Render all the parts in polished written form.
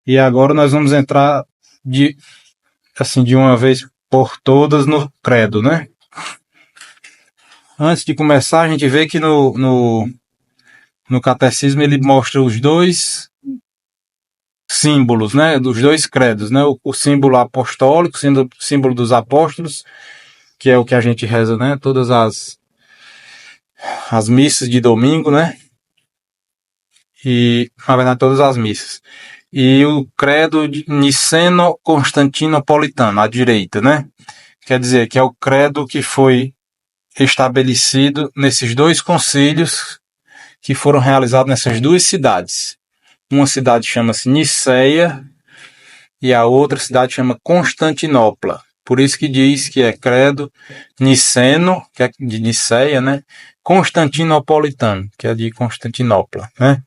E agora nós vamos entrar de uma vez por todas no credo, né? Antes de começar, a gente vê que no catecismo ele mostra os dois símbolos, né? Dos dois credos, né? O símbolo apostólico, símbolo dos apóstolos, que é o que a gente reza, né? Todas as missas de domingo, né? E, na verdade, todas as missas. E o credo niceno-constantinopolitano, à direita, né? Quer dizer, que é o credo que foi estabelecido nesses dois concílios que foram realizados nessas duas cidades. Uma cidade chama-se Niceia e a outra cidade chama Constantinopla. Por isso que diz que é credo niceno, que é de Niceia, né? Constantinopolitano, que é de Constantinopla, né?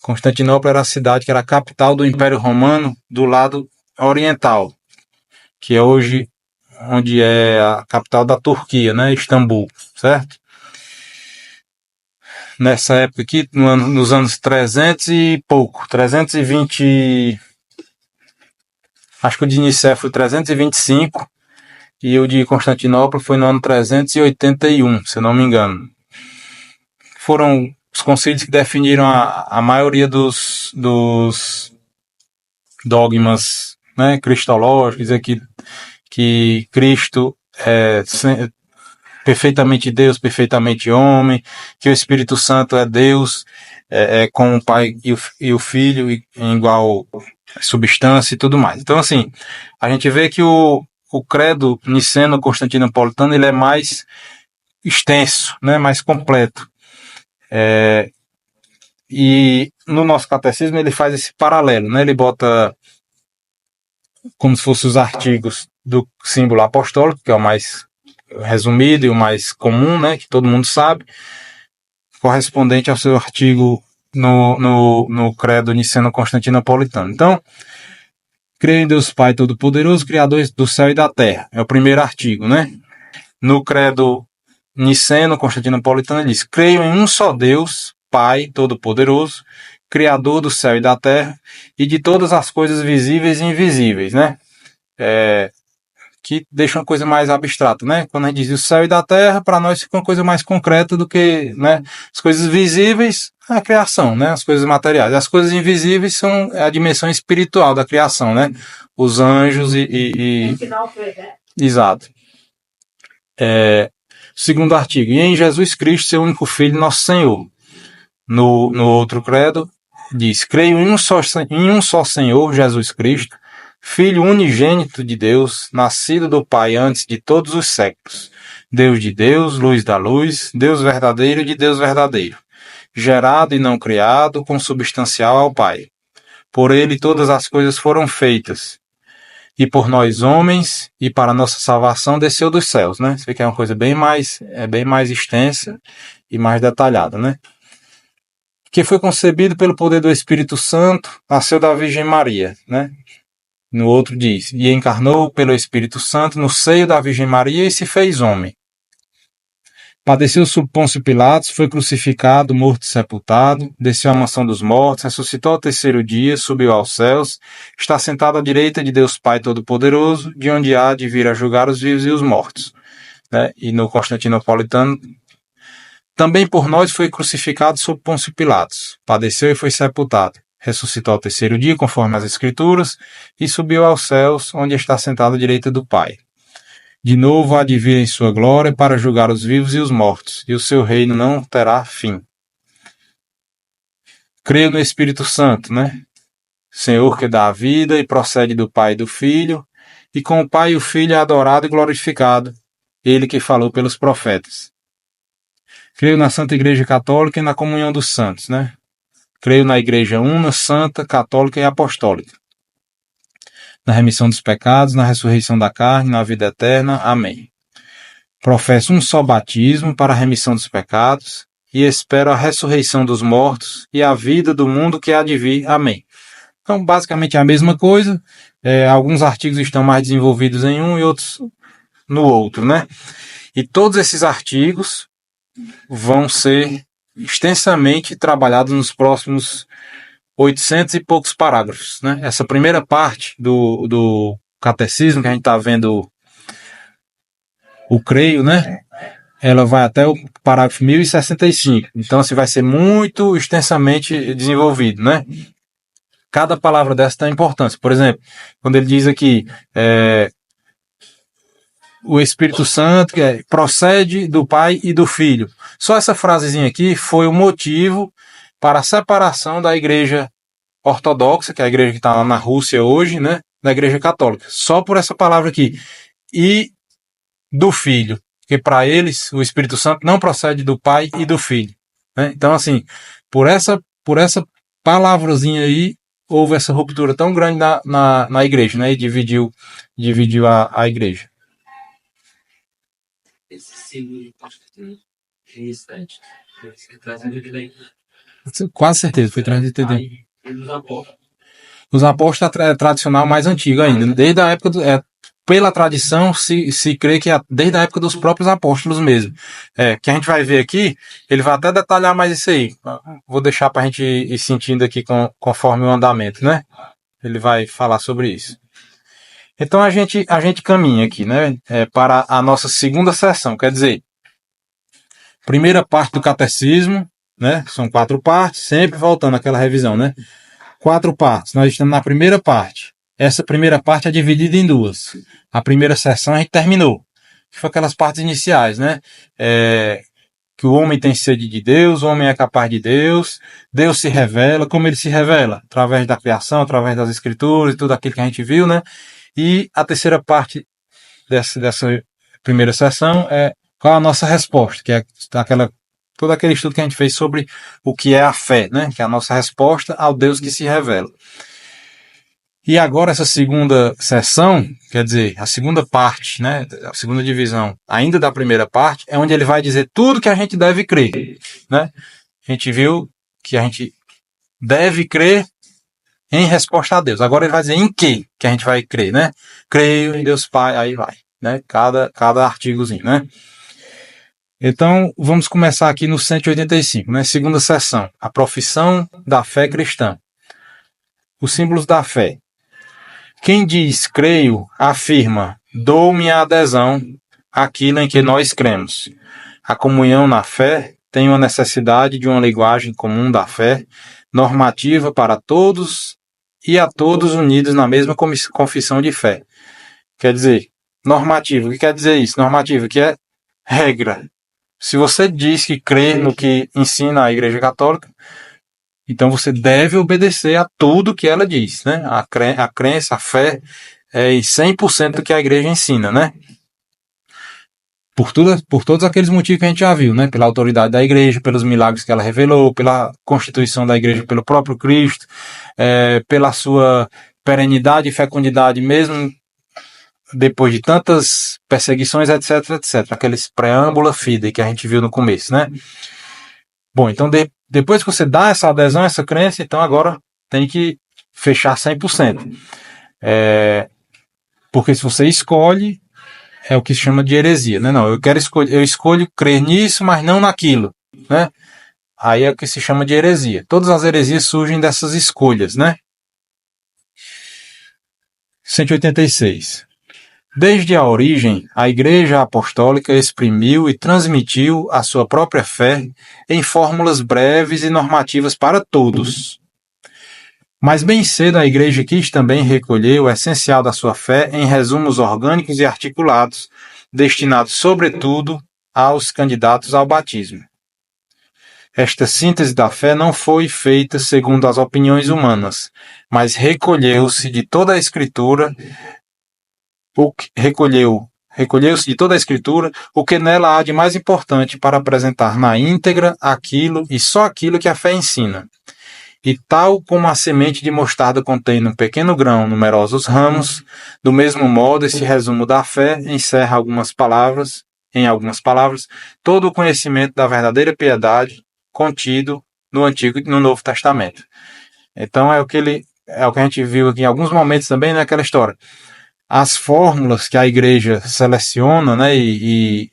Constantinopla era a cidade que era a capital do Império Romano do lado oriental, que é hoje onde é a capital da Turquia, né? Istambul, certo? Nessa época aqui, nos anos 300 e pouco, 320, acho que o de Nicéia foi 325 e o de Constantinopla foi no ano 381, se eu não me engano. Foram os concílios que definiram a maioria dos dogmas, né, cristológicos, que Cristo é perfeitamente Deus, perfeitamente homem, que o Espírito Santo é Deus, com o Pai e o Filho em igual substância e tudo mais. Então, assim, a gente vê que o credo niceno-constantinopolitano ele é mais extenso, né, mais completo. E no nosso catecismo ele faz esse paralelo, né, ele bota como se fossem os artigos do símbolo apostólico, que é o mais resumido e o mais comum, né, que todo mundo sabe, correspondente ao seu artigo no credo niceno-constantinopolitano. Então, creio em Deus Pai Todo-Poderoso, Criador do céu e da terra. É o primeiro artigo, né? No credo niceno-constantinopolitano ele diz: creio em um só Deus, Pai Todo-Poderoso, Criador do céu e da terra e de todas as coisas visíveis e invisíveis, né? Que deixa uma coisa mais abstrata, né? Quando a gente diz o céu e da terra, para nós fica uma coisa mais concreta do que, né? As coisas visíveis, a criação, né? As coisas materiais. As coisas invisíveis são a dimensão espiritual da criação, né? Os anjos Exato. Segundo artigo. E em Jesus Cristo, seu único Filho, nosso Senhor. No outro credo, diz: creio em um só Senhor, Jesus Cristo, Filho unigênito de Deus, nascido do Pai antes de todos os séculos, Deus de Deus, luz da luz, Deus verdadeiro de Deus verdadeiro, gerado e não criado, consubstancial ao Pai. Por ele todas as coisas foram feitas, e por nós homens, e para nossa salvação desceu dos céus, né? Você vê que é uma coisa bem mais extensa e mais detalhada, né? Que foi concebido pelo poder do Espírito Santo, nasceu da Virgem Maria, né? No outro diz: e encarnou pelo Espírito Santo no seio da Virgem Maria e se fez homem. Padeceu sob Pôncio Pilatos, foi crucificado, morto e sepultado, desceu à mansão dos mortos, ressuscitou ao terceiro dia, subiu aos céus, está sentado à direita de Deus Pai Todo-Poderoso, de onde há de vir a julgar os vivos e os mortos. Né? E no Constantinopolitano, também por nós foi crucificado sob Pôncio Pilatos, padeceu e foi sepultado. Ressuscitou ao terceiro dia, conforme as Escrituras, e subiu aos céus, onde está sentado à direita do Pai. De novo há de vir em sua glória para julgar os vivos e os mortos, e o seu reino não terá fim. Creio no Espírito Santo, né? Senhor que dá a vida e procede do Pai e do Filho, e com o Pai e o Filho é adorado e glorificado, ele que falou pelos profetas. Creio na Santa Igreja Católica e na comunhão dos santos, né? Creio na Igreja Una, Santa, Católica e Apostólica. Na remissão dos pecados, na ressurreição da carne, na vida eterna. Amém. Professo um só batismo para a remissão dos pecados e espero a ressurreição dos mortos e a vida do mundo que há de vir. Amém. Então, basicamente é a mesma coisa. Alguns artigos estão mais desenvolvidos em um e outros no outro, né? E todos esses artigos vão ser extensamente trabalhados nos próximos 800 e poucos parágrafos, né? Essa primeira parte do catecismo, que a gente está vendo o creio, né? Ela vai até o parágrafo 1065. Então, assim, vai ser muito extensamente desenvolvido, né? Cada palavra dessa tem importância. Por exemplo, quando ele diz aqui, o Espírito Santo procede do Pai e do Filho. Só essa frasezinha aqui foi o motivo para a separação da igreja ortodoxa, que é a igreja que está lá na Rússia hoje, né? Da igreja católica. Só por essa palavra aqui. E do Filho. Porque para eles, o Espírito Santo não procede do Pai e do Filho. Né? Então, assim, por essa palavrazinha aí, houve essa ruptura tão grande na igreja, né? E dividiu a igreja. Esse símbolo restante foi trazido daí. Quase certeza, foi trazido daí. Os apóstolos é tradicional mais antigo ainda. Desde a época pela tradição se crê que desde a época dos próprios apóstolos mesmo. Que a gente vai ver aqui, ele vai até detalhar mais isso aí. Vou deixar para a gente ir sentindo aqui conforme o andamento, né? Ele vai falar sobre isso. Então a gente caminha aqui, né? Para a nossa segunda sessão, quer dizer, primeira parte do catecismo, né? São 4 partes, sempre voltando àquela revisão, né? 4 partes. Nós estamos na primeira parte. Essa primeira parte é dividida em 2. A primeira sessão a gente terminou. Que foi aquelas partes iniciais, né? Que o homem tem sede de Deus, o homem é capaz de Deus, Deus se revela. Como ele se revela? Através da criação, através das escrituras e tudo aquilo que a gente viu, né? E a terceira parte dessa primeira sessão é qual a nossa resposta, que é todo aquele estudo que a gente fez sobre o que é a fé, né? Que é a nossa resposta ao Deus que se revela. E agora essa segunda sessão, quer dizer, a segunda parte, né? A segunda divisão, ainda da primeira parte, é onde ele vai dizer tudo que a gente deve crer, né? A gente viu que a gente deve crer em resposta a Deus. Agora ele vai dizer em que a gente vai crer, né? Creio em Deus Pai, aí vai, né? Cada artigozinho, né? Então, vamos começar aqui no 185, né? Segunda sessão, a profissão da fé cristã. Os símbolos da fé. Quem diz creio, afirma, dou minha adesão àquilo em que nós cremos. A comunhão na fé tem uma necessidade de uma linguagem comum da fé, normativa para todos e a todos unidos na mesma confissão de fé. Quer dizer, normativo. O que quer dizer isso? Normativo, que é regra. Se você diz que crê no que ensina a Igreja Católica, então você deve obedecer a tudo que ela diz, né? A crença, a fé é 100% do que a Igreja ensina, né? Por todos aqueles motivos que a gente já viu, né? Pela autoridade da Igreja, pelos milagres que ela revelou, pela constituição da Igreja pelo próprio Cristo, pela sua perenidade e fecundidade, mesmo depois de tantas perseguições, etc, etc. Aqueles preâmbula fide que a gente viu no começo, né? Bom, então depois que você dá essa adesão, essa crença, então agora tem que fechar 100%. Porque se você escolhe, é o que se chama de heresia, né? Não, eu escolho crer nisso, mas não naquilo, né? Aí é o que se chama de heresia. Todas as heresias surgem dessas escolhas, né? 186. Desde a origem, a Igreja Apostólica exprimiu e transmitiu a sua própria fé em fórmulas breves e normativas para todos. Mas bem cedo a Igreja quis também recolher o essencial da sua fé em resumos orgânicos e articulados, destinados sobretudo aos candidatos ao batismo. Esta síntese da fé não foi feita segundo as opiniões humanas, mas recolheu-se de toda a Escritura o que nela há de mais importante para apresentar na íntegra aquilo e só aquilo que a fé ensina. E tal como a semente de mostarda contém um pequeno grão numerosos ramos, do mesmo modo esse resumo da fé encerra em algumas palavras, todo o conhecimento da verdadeira piedade contido no Antigo e no Novo Testamento. Então é o que a gente viu aqui em alguns momentos também naquela história. As fórmulas que a Igreja seleciona, né, e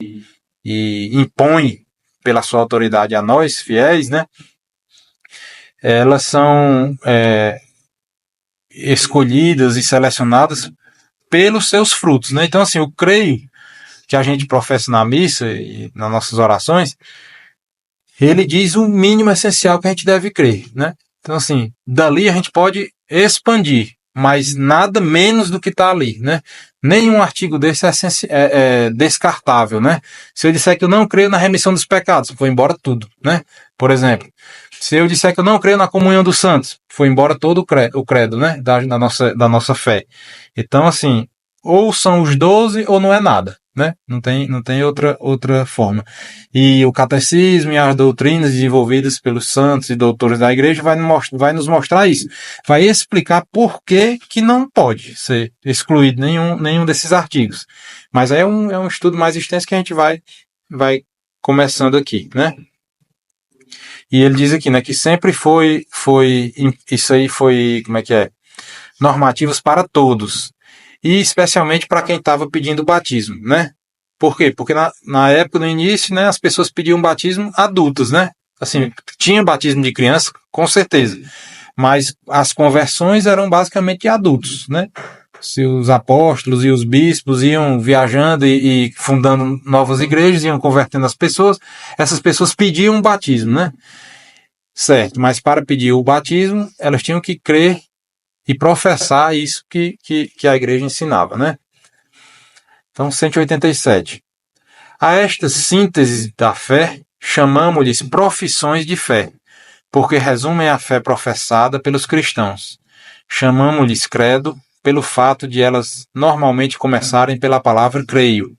impõe pela sua autoridade a nós, fiéis, né, elas são escolhidas e selecionadas pelos seus frutos, né? Então, assim, eu creio que a gente professa na missa e nas nossas orações, ele diz o mínimo essencial que a gente deve crer, né? Então, assim, dali a gente pode expandir, mas nada menos do que está ali, né? Nenhum artigo desse é descartável, né? Se eu disser que eu não creio na remissão dos pecados, foi embora tudo, né? Por exemplo, se eu disser que eu não creio na comunhão dos santos, foi embora todo o credo, né? Da nossa fé. Então, assim, ou são os 12 ou não é nada, né? Não tem outra forma. E o catecismo e as doutrinas desenvolvidas pelos santos e doutores da igreja vai nos mostrar isso. Vai explicar por que não pode ser excluído nenhum desses artigos. Mas é um estudo mais extenso que a gente vai começando aqui, né? E ele diz aqui, né, que sempre isso aí foi, como é que é? Normativos para todos. E especialmente para quem estava pedindo batismo, né? Por quê? Porque na época, no início, né, as pessoas pediam batismo adultas, né? Assim, tinha batismo de criança, com certeza. Mas as conversões eram basicamente de adultos, né? Se os apóstolos e os bispos iam viajando e fundando novas igrejas, iam convertendo as pessoas, essas pessoas pediam um batismo, né? Certo, mas para pedir o batismo, elas tinham que crer e professar isso que a igreja ensinava, né? Então, 187. A esta síntese da fé, chamamos-lhes profissões de fé, porque resumem a fé professada pelos cristãos. Chamamos-lhes credo, pelo fato de elas normalmente começarem pela palavra creio.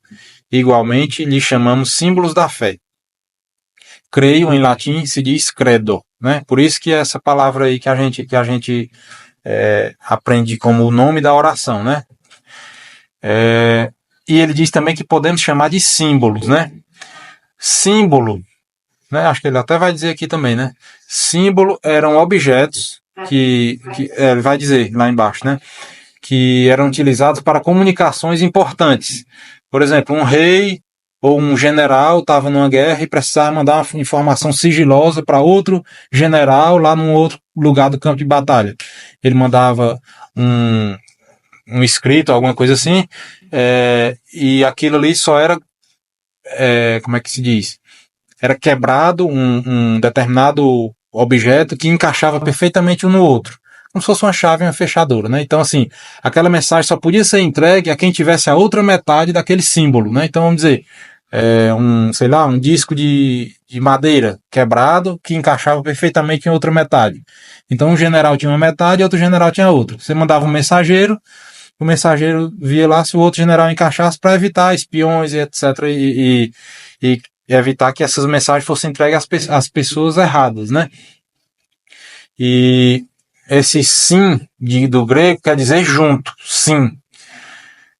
Igualmente, lhes chamamos símbolos da fé. Creio, em latim, se diz credo, né? Por isso que essa palavra aí que a gente aprende como o nome da oração, né? E ele diz também que podemos chamar de símbolos, né? Símbolo, né? Acho que ele até vai dizer aqui também, né? Símbolo eram objetos que ele vai dizer lá embaixo, né? Que eram utilizados para comunicações importantes. Por exemplo, um rei ou um general estava numa guerra e precisava mandar uma informação sigilosa para outro general lá num outro lugar do campo de batalha. Ele mandava um escrito, alguma coisa assim, e aquilo ali só era, como é que se diz? Era quebrado um determinado objeto que encaixava perfeitamente um no outro. Como se fosse uma chave e uma fechadura, né? Então, assim, aquela mensagem só podia ser entregue a quem tivesse a outra metade daquele símbolo, né? Então, vamos dizer, um disco de madeira quebrado que encaixava perfeitamente em outra metade. Então, um general tinha uma metade e outro general tinha outra. Você mandava um mensageiro, o mensageiro via lá se o outro general encaixasse para evitar espiões e etc. E evitar que essas mensagens fossem entregues às pessoas erradas, né? E esse sim do grego quer dizer junto, sim.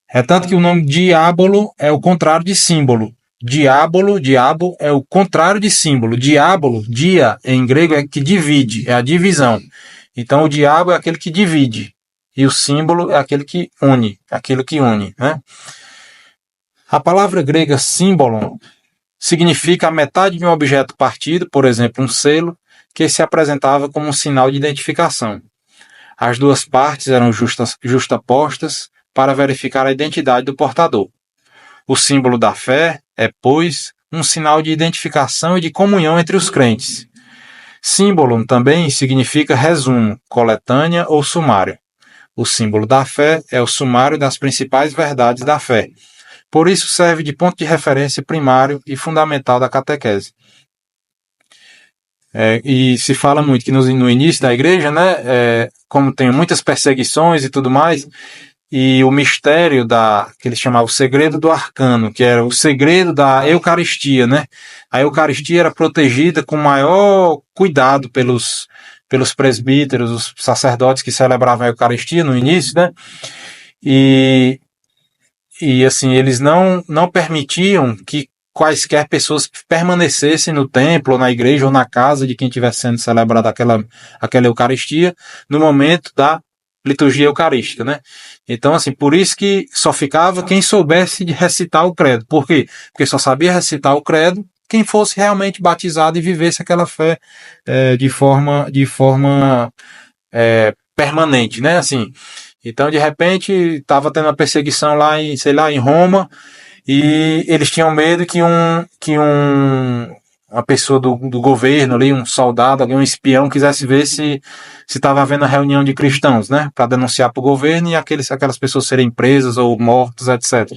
É tanto que o nome diábolo é o contrário de símbolo. Diabo é o contrário de símbolo. Diábolo, dia em grego é que divide, é a divisão. Então o diabo é aquele que divide. E o símbolo é aquele que une, aquilo que une, né? A palavra grega símbolo significa a metade de um objeto partido, por exemplo, um selo, que se apresentava como um sinal de identificação. As duas partes eram justapostas para verificar a identidade do portador. O símbolo da fé é, pois, um sinal de identificação e de comunhão entre os crentes. Símbolo também significa resumo, coletânea ou sumário. O símbolo da fé é o sumário das principais verdades da fé. Por isso serve de ponto de referência primário e fundamental da catequese. E se fala muito que no início da igreja, né, como tem muitas perseguições e tudo mais, e o mistério que eles chamavam o segredo do arcano, que era o segredo da Eucaristia, né? A Eucaristia era protegida com maior cuidado pelos presbíteros, os sacerdotes que celebravam a Eucaristia no início, né? E assim, eles não permitiam que quaisquer pessoas permanecessem no templo, ou na igreja, ou na casa de quem estivesse sendo celebrada aquela Eucaristia, no momento da liturgia eucarística, né? Então, assim, por isso que só ficava quem soubesse de recitar o credo. Por quê? Porque só sabia recitar o credo quem fosse realmente batizado e vivesse aquela fé de forma permanente, né? Assim, então, de repente, estava tendo uma perseguição lá em, sei lá, em Roma, e eles tinham medo uma pessoa do governo ali, um soldado, alguém, um espião, quisesse ver se estava havendo a reunião de cristãos, né? Para denunciar para o governo e aquelas pessoas serem presas ou mortas, etc.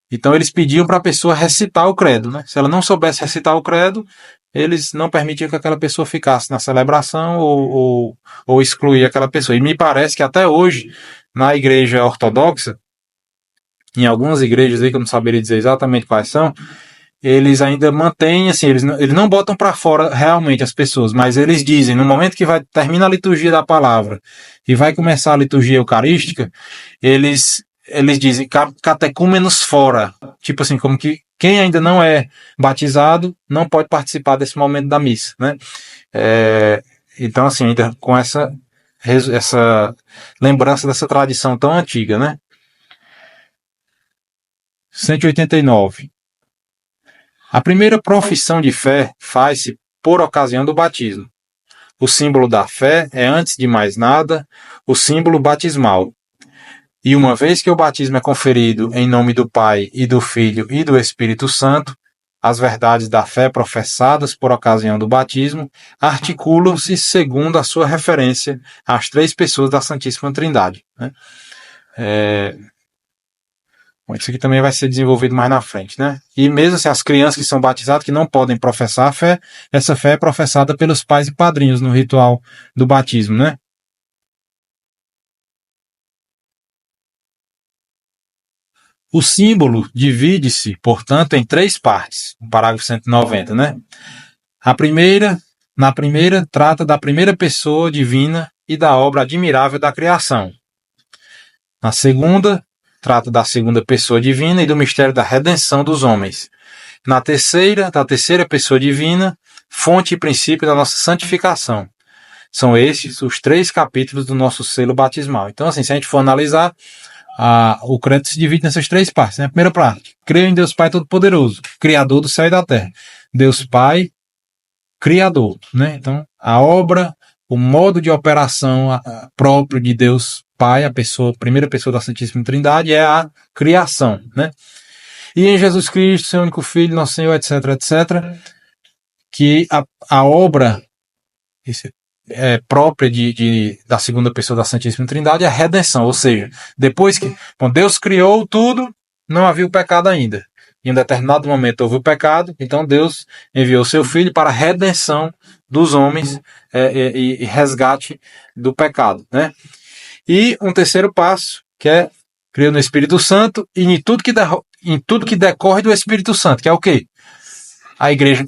Então eles pediam para a pessoa recitar o credo, né? Se ela não soubesse recitar o credo, eles não permitiam que aquela pessoa ficasse na celebração ou excluir aquela pessoa. E me parece que até hoje, na igreja ortodoxa, em algumas igrejas aí que eu não saberia dizer exatamente quais são, eles ainda mantêm, assim, eles não botam para fora realmente as pessoas, mas eles dizem, no momento que vai terminar a liturgia da palavra e vai começar a liturgia eucarística, eles dizem catecúmenos fora, tipo assim, como que quem ainda não é batizado não pode participar desse momento da missa, né? Então, assim, ainda com essa lembrança dessa tradição tão antiga, né? 189. A primeira profissão de fé faz-se por ocasião do batismo. O símbolo da fé é, antes de mais nada, o símbolo batismal. E uma vez que o batismo é conferido em nome do Pai e do Filho e do Espírito Santo, as verdades da fé professadas por ocasião do batismo articulam-se segundo a sua referência às três pessoas da Santíssima Trindade, né? Isso aqui também vai ser desenvolvido mais na frente, né? E mesmo assim, as crianças que são batizadas, que não podem professar a fé, essa fé é professada pelos pais e padrinhos no ritual do batismo, né? O símbolo divide-se, portanto, em três partes, no parágrafo 190, né? Na primeira, trata da primeira pessoa divina e da obra admirável da criação. Na segunda, trata da segunda pessoa divina e do mistério da redenção dos homens. Na terceira, da terceira pessoa divina, fonte e princípio da nossa santificação. São esses os três capítulos do nosso selo batismal. Então, assim, se a gente for analisar, o credo se divide nessas três partes, né? A primeira parte, creio em Deus Pai Todo-Poderoso, Criador do céu e da terra. Deus Pai, Criador, né? Então, a obra, o modo de operação próprio de Deus Pai, a primeira pessoa da Santíssima Trindade, é a criação, né? E em Jesus Cristo, seu único Filho, nosso Senhor, etc., etc., que a obra própria da segunda pessoa da Santíssima Trindade é a redenção, ou seja, depois que Deus criou tudo, não havia o pecado ainda. Em um determinado momento houve o pecado, então Deus enviou seu Filho para a redenção dos homens e resgate do pecado, né? E um terceiro passo, que é creio no Espírito Santo e em tudo que decorre do Espírito Santo, que é o quê? A igreja,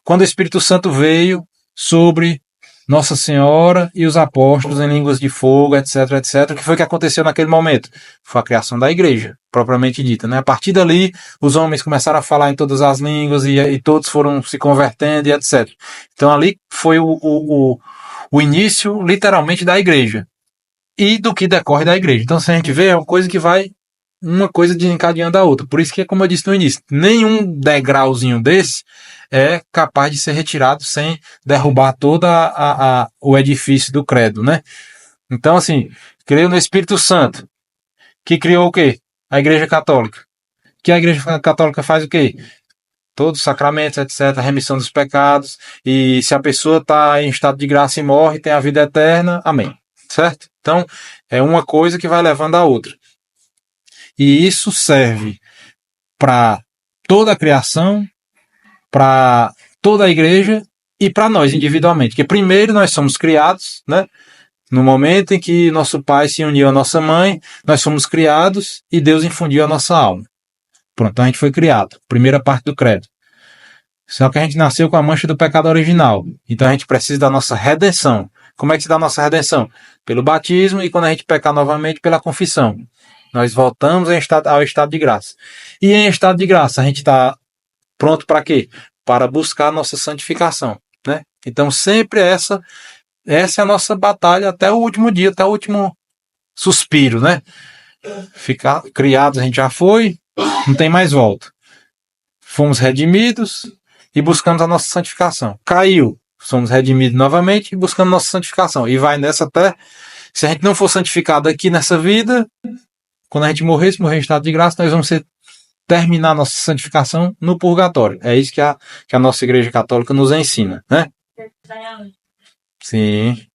quando o Espírito Santo veio sobre Nossa Senhora e os apóstolos em línguas de fogo, etc., etc., o que foi que aconteceu naquele momento? Foi a criação da igreja, propriamente dita, né? A partir dali, os homens começaram a falar em todas as línguas e todos foram se convertendo e etc. Então ali foi o início, literalmente, da igreja e do que decorre da igreja. Então, se a gente vê, é uma coisa que vai uma coisa desencadeando a outra. Por isso que, como eu disse no início, nenhum degrauzinho desse é capaz de ser retirado sem derrubar todo o edifício do credo, né? Então, assim, creio no Espírito Santo, que criou o quê? A Igreja Católica. Que a Igreja Católica faz o quê? Todos os sacramentos, etc., a remissão dos pecados, e se a pessoa está em estado de graça e morre, tem a vida eterna, amém. Certo? Então, é uma coisa que vai levando a outra. E isso serve para toda a criação, para toda a igreja e para nós individualmente. Porque primeiro nós somos criados, né? No momento em que nosso pai se uniu à nossa mãe, nós fomos criados e Deus infundiu a nossa alma. Pronto, então a gente foi criado. Primeira parte do credo. Só que a gente nasceu com a mancha do pecado original. Então a gente precisa da nossa redenção. Como é que se dá a nossa redenção? Pelo batismo e quando a gente pecar novamente, pela confissão. Nós voltamos ao estado de graça. E em estado de graça, a gente está pronto para quê? Para buscar a nossa santificação, né? Então sempre essa é a nossa batalha até o último dia, até o último suspiro, né? Ficar criados a gente já foi, não tem mais volta. fomos redimidos e buscamos a nossa santificação. Caiu, somos redimidos novamente e buscamos nossa santificação. E vai nessa até, se a gente não for santificado aqui nessa vida, quando a gente morrer em estado de graça, nós vamos terminar nossa santificação no purgatório. É isso que a nossa Igreja Católica nos ensina, né? Sim.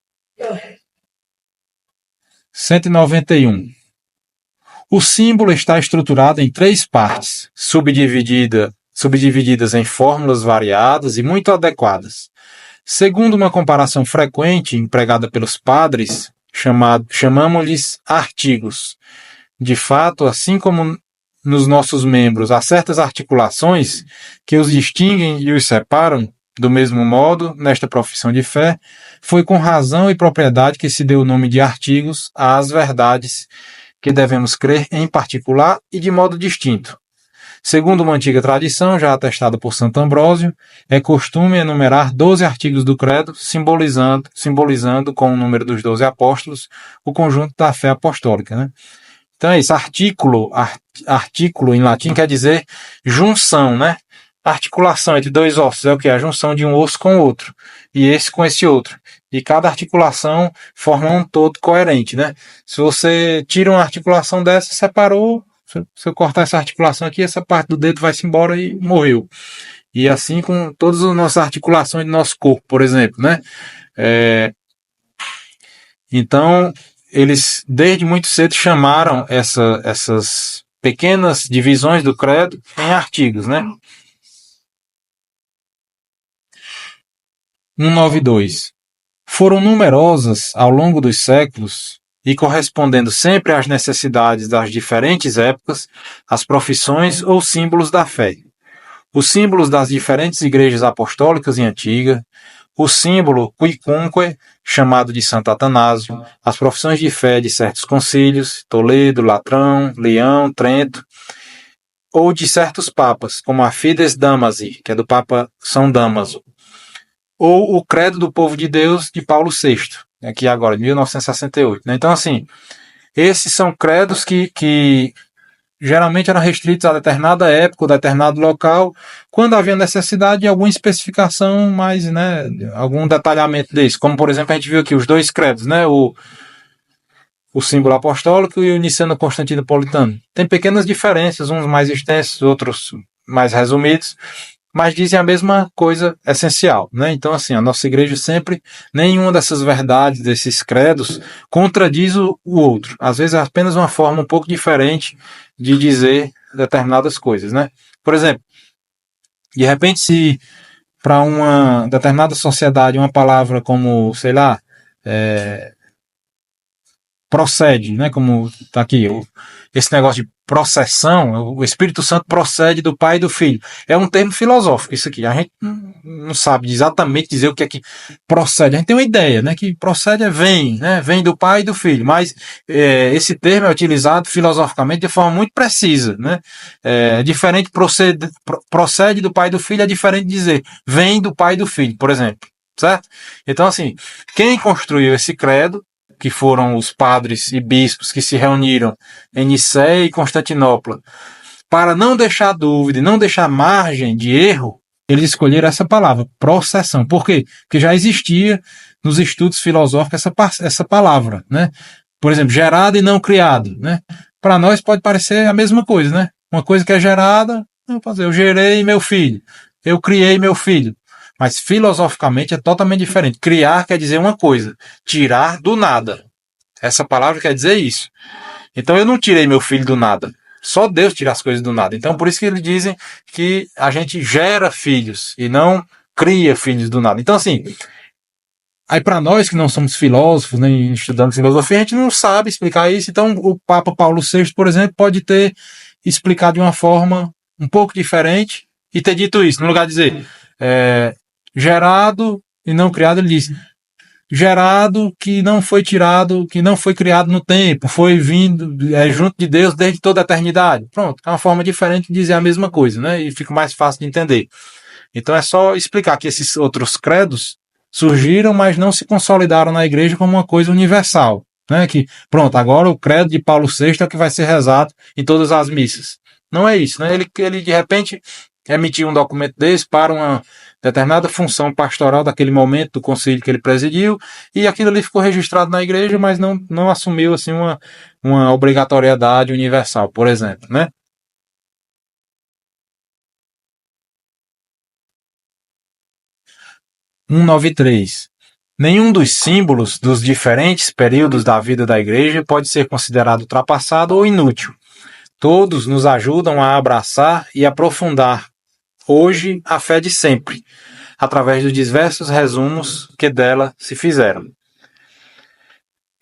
191. O símbolo está estruturado em 3 partes, subdivididas em fórmulas variadas e muito adequadas. Segundo uma comparação frequente empregada pelos padres, chamamos-lhes artigos. De fato, assim como nos nossos membros há certas articulações que os distinguem e os separam, do mesmo modo, nesta profissão de fé, foi com razão e propriedade que se deu o nome de artigos às verdades que devemos crer em particular e de modo distinto. Segundo uma antiga tradição, já atestada por Santo Ambrósio, é costume enumerar 12 artigos do credo, simbolizando com o número dos 12 apóstolos o conjunto da fé apostólica, né? Então é isso, artículo em latim quer dizer junção, né? Articulação entre 2 ossos é o que? A junção de um osso com o outro, e esse com esse outro. E cada articulação forma um todo coerente, né? Se você tira uma articulação dessa, separou, se eu cortar essa articulação aqui, essa parte do dedo vai-se embora e morreu. E assim com todas as nossas articulações do nosso corpo, por exemplo, né? Então, eles desde muito cedo chamaram essas pequenas divisões do credo em artigos, né? 192. Foram numerosas ao longo dos séculos e correspondendo sempre às necessidades das diferentes épocas, as profissões ou símbolos da fé. Os símbolos das diferentes igrejas apostólicas e antigas, o símbolo quicunque, chamado de Santo Atanásio, as profissões de fé de certos concílios, Toledo, Latrão, Leão, Trento, ou de certos papas, como a Fides Damasi, que é do Papa São Damaso, ou o Credo do Povo de Deus, de Paulo VI, aqui agora, 1968. Né? Então, assim, esses são credos que geralmente eram restritos a determinada época, a determinado local, quando havia necessidade de alguma especificação mais, né, algum detalhamento desse. Como, por exemplo, a gente viu aqui os 2 credos, né, o símbolo apostólico e o niceno-constantinopolitano. Tem pequenas diferenças, uns mais extensos, outros mais resumidos, mas dizem a mesma coisa essencial, né? Então, assim, a nossa igreja sempre, nenhuma dessas verdades, desses credos, contradiz o outro. Às vezes é apenas uma forma um pouco diferente de dizer determinadas coisas, né? Por exemplo, de repente, se para uma determinada sociedade uma palavra como, sei lá, procede, né? Como está aqui, esse negócio de processão, o Espírito Santo procede do Pai e do Filho. É um termo filosófico isso aqui. A gente não sabe exatamente dizer o que é que procede. A gente tem uma ideia, né? Que procede vem, né? Vem do Pai e do Filho. Mas esse termo é utilizado filosoficamente de forma muito precisa, né? Diferente procede do Pai e do Filho é diferente de dizer vem do Pai e do Filho, por exemplo. Certo? Então, assim, quem construiu esse credo, que foram os padres e bispos que se reuniram em Nicéia e Constantinopla, para não deixar dúvida e não deixar margem de erro, eles escolheram essa palavra, processão. Por quê? Porque já existia nos estudos filosóficos essa palavra, né? Por exemplo, gerado e não criado, né? Para nós pode parecer a mesma coisa, né? Uma coisa que é gerada, eu gerei meu filho, eu criei meu filho. Mas filosoficamente é totalmente diferente. Criar quer dizer uma coisa, tirar do nada. Essa palavra quer dizer isso. Então eu não tirei meu filho do nada. Só Deus tira as coisas do nada. Então por isso que eles dizem que a gente gera filhos e não cria filhos do nada. Então assim, aí para nós que não somos filósofos, nem estudamos filosofia, a gente não sabe explicar isso. Então o Papa Paulo VI, por exemplo, pode ter explicado de uma forma um pouco diferente e ter dito isso. No lugar de dizer gerado e não criado, ele diz gerado que não foi tirado, que não foi criado no tempo, foi vindo junto de Deus desde toda a eternidade. Pronto, é uma forma diferente de dizer a mesma coisa, né? E fica mais fácil de entender. Então é só explicar que esses outros credos surgiram, mas não se consolidaram na igreja como uma coisa universal, né? Que pronto, agora o credo de Paulo VI é o que vai ser rezado em todas as missas. Não é isso, né? Ele de repente emitir um documento desse para uma determinada função pastoral daquele momento do concílio que ele presidiu, e aquilo ali ficou registrado na igreja, mas não assumiu assim uma obrigatoriedade universal, por exemplo, né? (193) Nenhum dos símbolos dos diferentes períodos da vida da igreja pode ser considerado ultrapassado ou inútil. Todos nos ajudam a abraçar e aprofundar hoje a fé de sempre, através dos diversos resumos que dela se fizeram.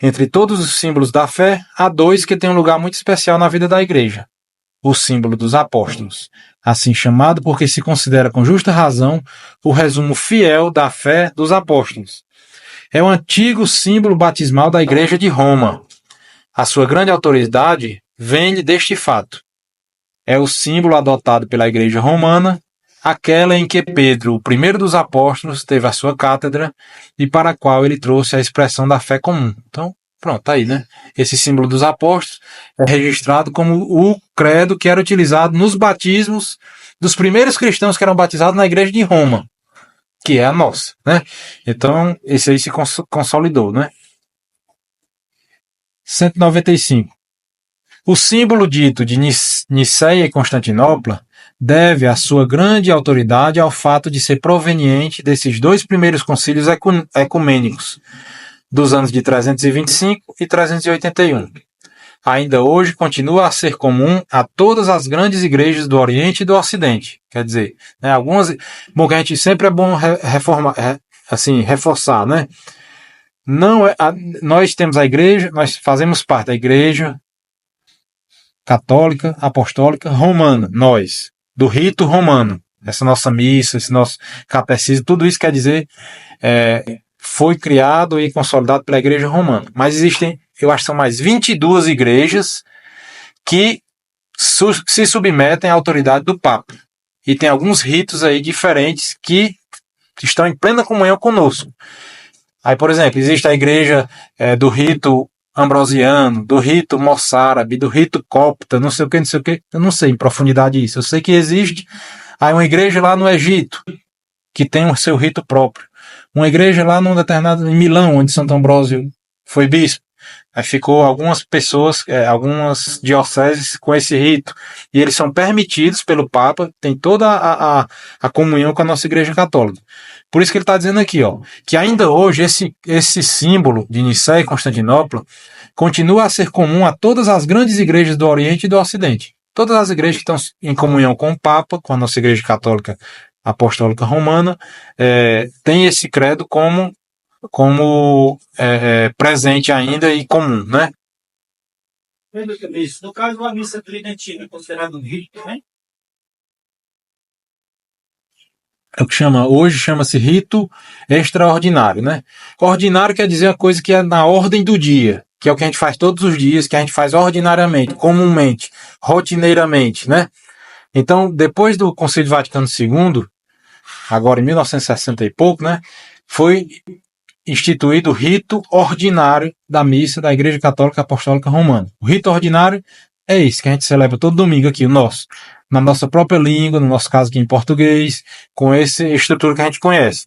Entre todos os símbolos da fé, há dois que têm um lugar muito especial na vida da igreja. O símbolo dos apóstolos, assim chamado porque se considera com justa razão o resumo fiel da fé dos apóstolos. É o antigo símbolo batismal da igreja de Roma. A sua grande autoridade vem deste fato. É o símbolo adotado pela igreja romana, aquela em que Pedro, o primeiro dos apóstolos, teve a sua cátedra e para a qual ele trouxe a expressão da fé comum. Então, pronto, tá aí, né? Esse símbolo dos apóstolos é registrado como o credo que era utilizado nos batismos dos primeiros cristãos que eram batizados na igreja de Roma, que é a nossa, né? Então, esse aí se consolidou, né? 195. O símbolo dito de Niceia e Constantinopla deve a sua grande autoridade ao fato de ser proveniente desses dois primeiros concílios ecumênicos, dos anos de 325 e 381. Ainda hoje continua a ser comum a todas as grandes igrejas do Oriente e do Ocidente. Quer dizer, né, algumas... Bom, que a gente sempre é bom reforçar, né? Não é, nós temos a igreja, nós fazemos parte da igreja católica, apostólica, romana, nós, do rito romano. Essa nossa missa, esse nosso catecismo, tudo isso quer dizer, foi criado e consolidado pela igreja romana. Mas existem, eu acho que são mais 22 igrejas que se submetem à autoridade do Papa. E tem alguns ritos aí diferentes que estão em plena comunhão conosco. Aí, por exemplo, existe a igreja do rito ambrosiano, do rito moçárabe, do rito copta, não sei o que, eu não sei em profundidade isso. Eu sei que existe aí uma igreja lá no Egito, que tem o seu rito próprio. Uma igreja lá em Milão, onde Santo Ambrósio foi bispo. Aí ficou algumas pessoas, algumas dioceses com esse rito. E eles são permitidos pelo Papa, tem toda a comunhão com a nossa igreja católica. Por isso que ele está dizendo aqui, ó, que ainda hoje esse símbolo de Niceia e Constantinopla continua a ser comum a todas as grandes igrejas do Oriente e do Ocidente. Todas as igrejas que estão em comunhão com o Papa, com a nossa igreja católica apostólica romana, tem esse credo como presente ainda e comum, né? No caso, a missa tridentina é considerada um rito também? É o que hoje chama-se rito extraordinário, né? Ordinário quer dizer uma coisa que é na ordem do dia, que é o que a gente faz todos os dias, que a gente faz ordinariamente, comumente, rotineiramente, né? Então, depois do Concílio Vaticano II, agora em 1960 e pouco, né? Foi instituído o rito ordinário da missa da Igreja Católica Apostólica Romana. O rito ordinário é esse que a gente celebra todo domingo aqui, o nosso. Na nossa própria língua, no nosso caso aqui em português, com essa estrutura que a gente conhece.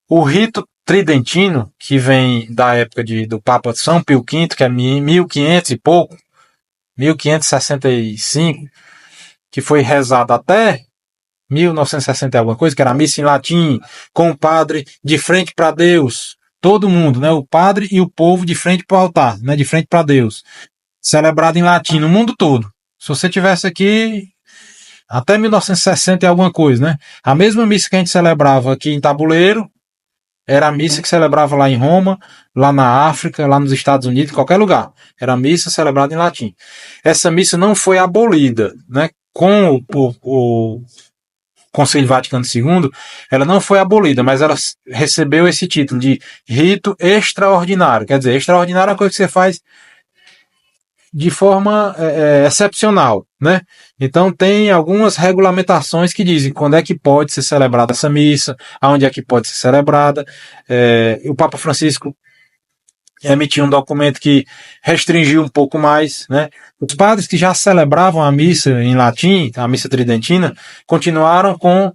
O rito tridentino, que vem da época do Papa São Pio V, que é 1500 e pouco, 1565, que foi rezado até 1960 e alguma coisa, que era a missa em latim, com o padre de frente para Deus, todo mundo, né? O padre e o povo de frente para o altar, né? De frente para Deus. Celebrado em latim no mundo todo. Se você tivesse aqui até 1960 e alguma coisa, né? A mesma missa que a gente celebrava aqui em Tabuleiro era a missa que celebrava lá em Roma, lá na África, lá nos Estados Unidos, em qualquer lugar. Era a missa celebrada em latim. Essa missa não foi abolida, né? Com o Concílio Vaticano II, ela não foi abolida, mas ela recebeu esse título de rito extraordinário. Quer dizer, extraordinário é uma coisa que você faz de forma excepcional, né? Então tem algumas regulamentações que dizem quando é que pode ser celebrada essa missa, aonde é que pode ser celebrada. O Papa Francisco emitiu um documento que restringiu um pouco mais, né? Os padres que já celebravam a missa em latim, a missa tridentina, continuaram com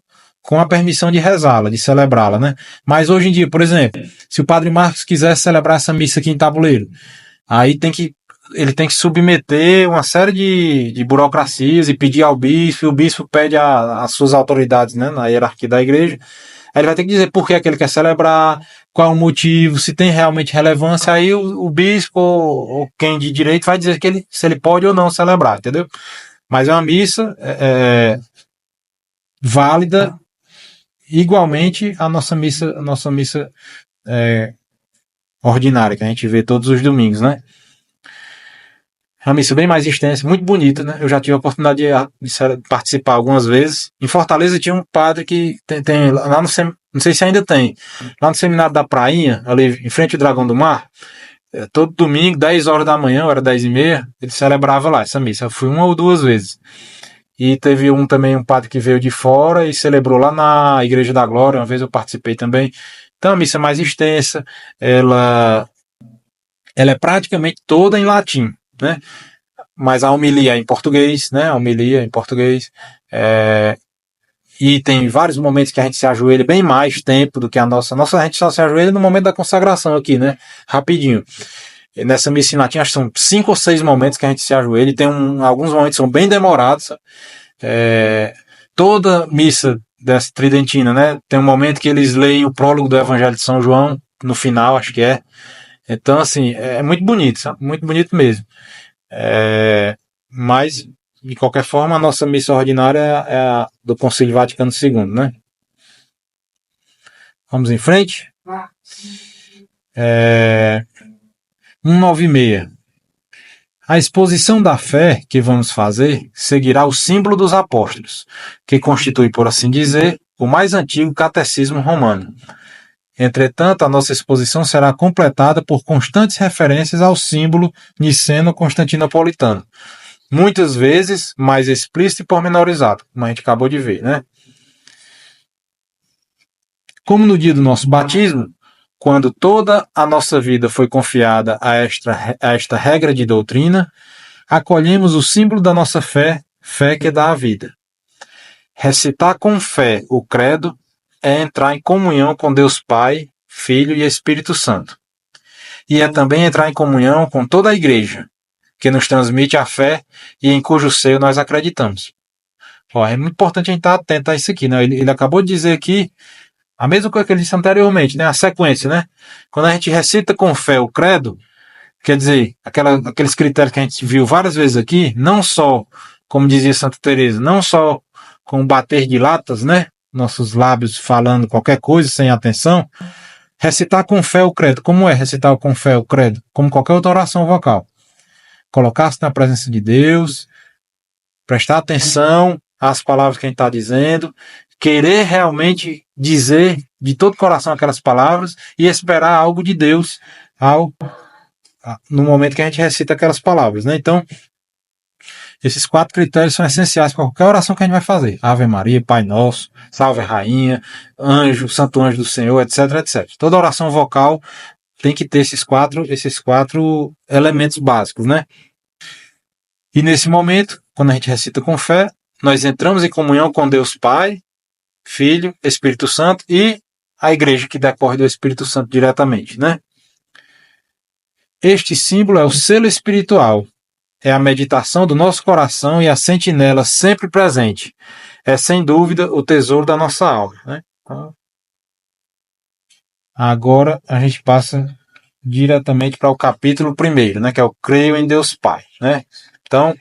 a permissão de rezá-la, de celebrá-la, né? Mas hoje em dia, por exemplo, se o padre Marcos quiser celebrar essa missa aqui em Tabuleiro, aí ele tem que submeter uma série de burocracias e pedir ao bispo, e o bispo pede às suas autoridades, né, na hierarquia da igreja. Aí ele vai ter que dizer por que é que ele quer celebrar, qual o motivo, se tem realmente relevância. Aí o bispo ou quem de direito vai dizer se ele pode ou não celebrar, entendeu? Mas é uma missa válida igualmente a nossa missa ordinária, que a gente vê todos os domingos, né? É uma missa bem mais extensa, muito bonita, né? Eu já tive a oportunidade de participar algumas vezes. Em Fortaleza tinha um padre que tem lá não sei se ainda tem, lá no Seminário da Prainha, ali em frente ao Dragão do Mar, todo domingo, 10 horas da manhã, era 10h30, ele celebrava lá essa missa. Eu fui uma ou duas vezes. E teve também um padre que veio de fora e celebrou lá na Igreja da Glória, uma vez eu participei também. Então a missa é mais extensa, ela é praticamente toda em latim, né? Mas a homilia é em português, né? A homilia é em português. E tem vários momentos que a gente se ajoelha bem mais tempo do que a nossa. A gente só se ajoelha no momento da consagração aqui, né? Rapidinho. E nessa missa em latim, acho que são 5 ou 6 momentos que a gente se ajoelha. E tem alguns momentos que são bem demorados. Toda missa dessa tridentina, né? Tem um momento que eles leem o prólogo do Evangelho de São João, no final, acho que é. Então, assim, é muito bonito, sabe? Muito bonito mesmo. Mas, de qualquer forma, a nossa missa ordinária é a do Concílio Vaticano II, né? Vamos em frente? 196. A exposição da fé que vamos fazer seguirá o símbolo dos apóstolos, que constitui, por assim dizer, o mais antigo catecismo romano. Entretanto, a nossa exposição será completada por constantes referências ao símbolo niceno-constantinopolitano, muitas vezes mais explícito e pormenorizado, como a gente acabou de ver, né? Como no dia do nosso batismo, quando toda a nossa vida foi confiada a esta regra de doutrina, acolhemos o símbolo da nossa fé, fé que dá a vida. Recitar com fé o credo é entrar em comunhão com Deus Pai, Filho e Espírito Santo. E é também entrar em comunhão com toda a Igreja, que nos transmite a fé e em cujo seio nós acreditamos. É muito importante a gente estar atento a isso aqui, né? Ele acabou de dizer aqui a mesma coisa que ele disse anteriormente, né? A sequência, né? Quando a gente recita com fé o credo, quer dizer, aqueles critérios que a gente viu várias vezes aqui, não só, como dizia Santa Teresa, não só com o bater de latas, né? Nossos lábios falando qualquer coisa sem atenção. Recitar com fé o credo. Como é recitar com fé o credo? Como qualquer outra oração vocal. Colocar-se na presença de Deus, prestar atenção às palavras que a gente está dizendo, querer realmente dizer de todo o coração aquelas palavras e esperar algo de Deus no momento que a gente recita aquelas palavras, né? Então, esses 4 critérios são essenciais para qualquer oração que a gente vai fazer. Ave Maria, Pai Nosso, Salve Rainha, Anjo, Santo Anjo do Senhor, etc, etc. Toda oração vocal tem que ter esses quatro elementos básicos, né? E nesse momento, quando a gente recita com fé, nós entramos em comunhão com Deus Pai, Filho, Espírito Santo e a Igreja que decorre do Espírito Santo diretamente, né? Este símbolo é o selo espiritual. É a meditação do nosso coração e a sentinela sempre presente. É, sem dúvida, o tesouro da nossa alma, né? Agora a gente passa diretamente para o capítulo 1, né? Que é o Creio em Deus Pai, né? Então,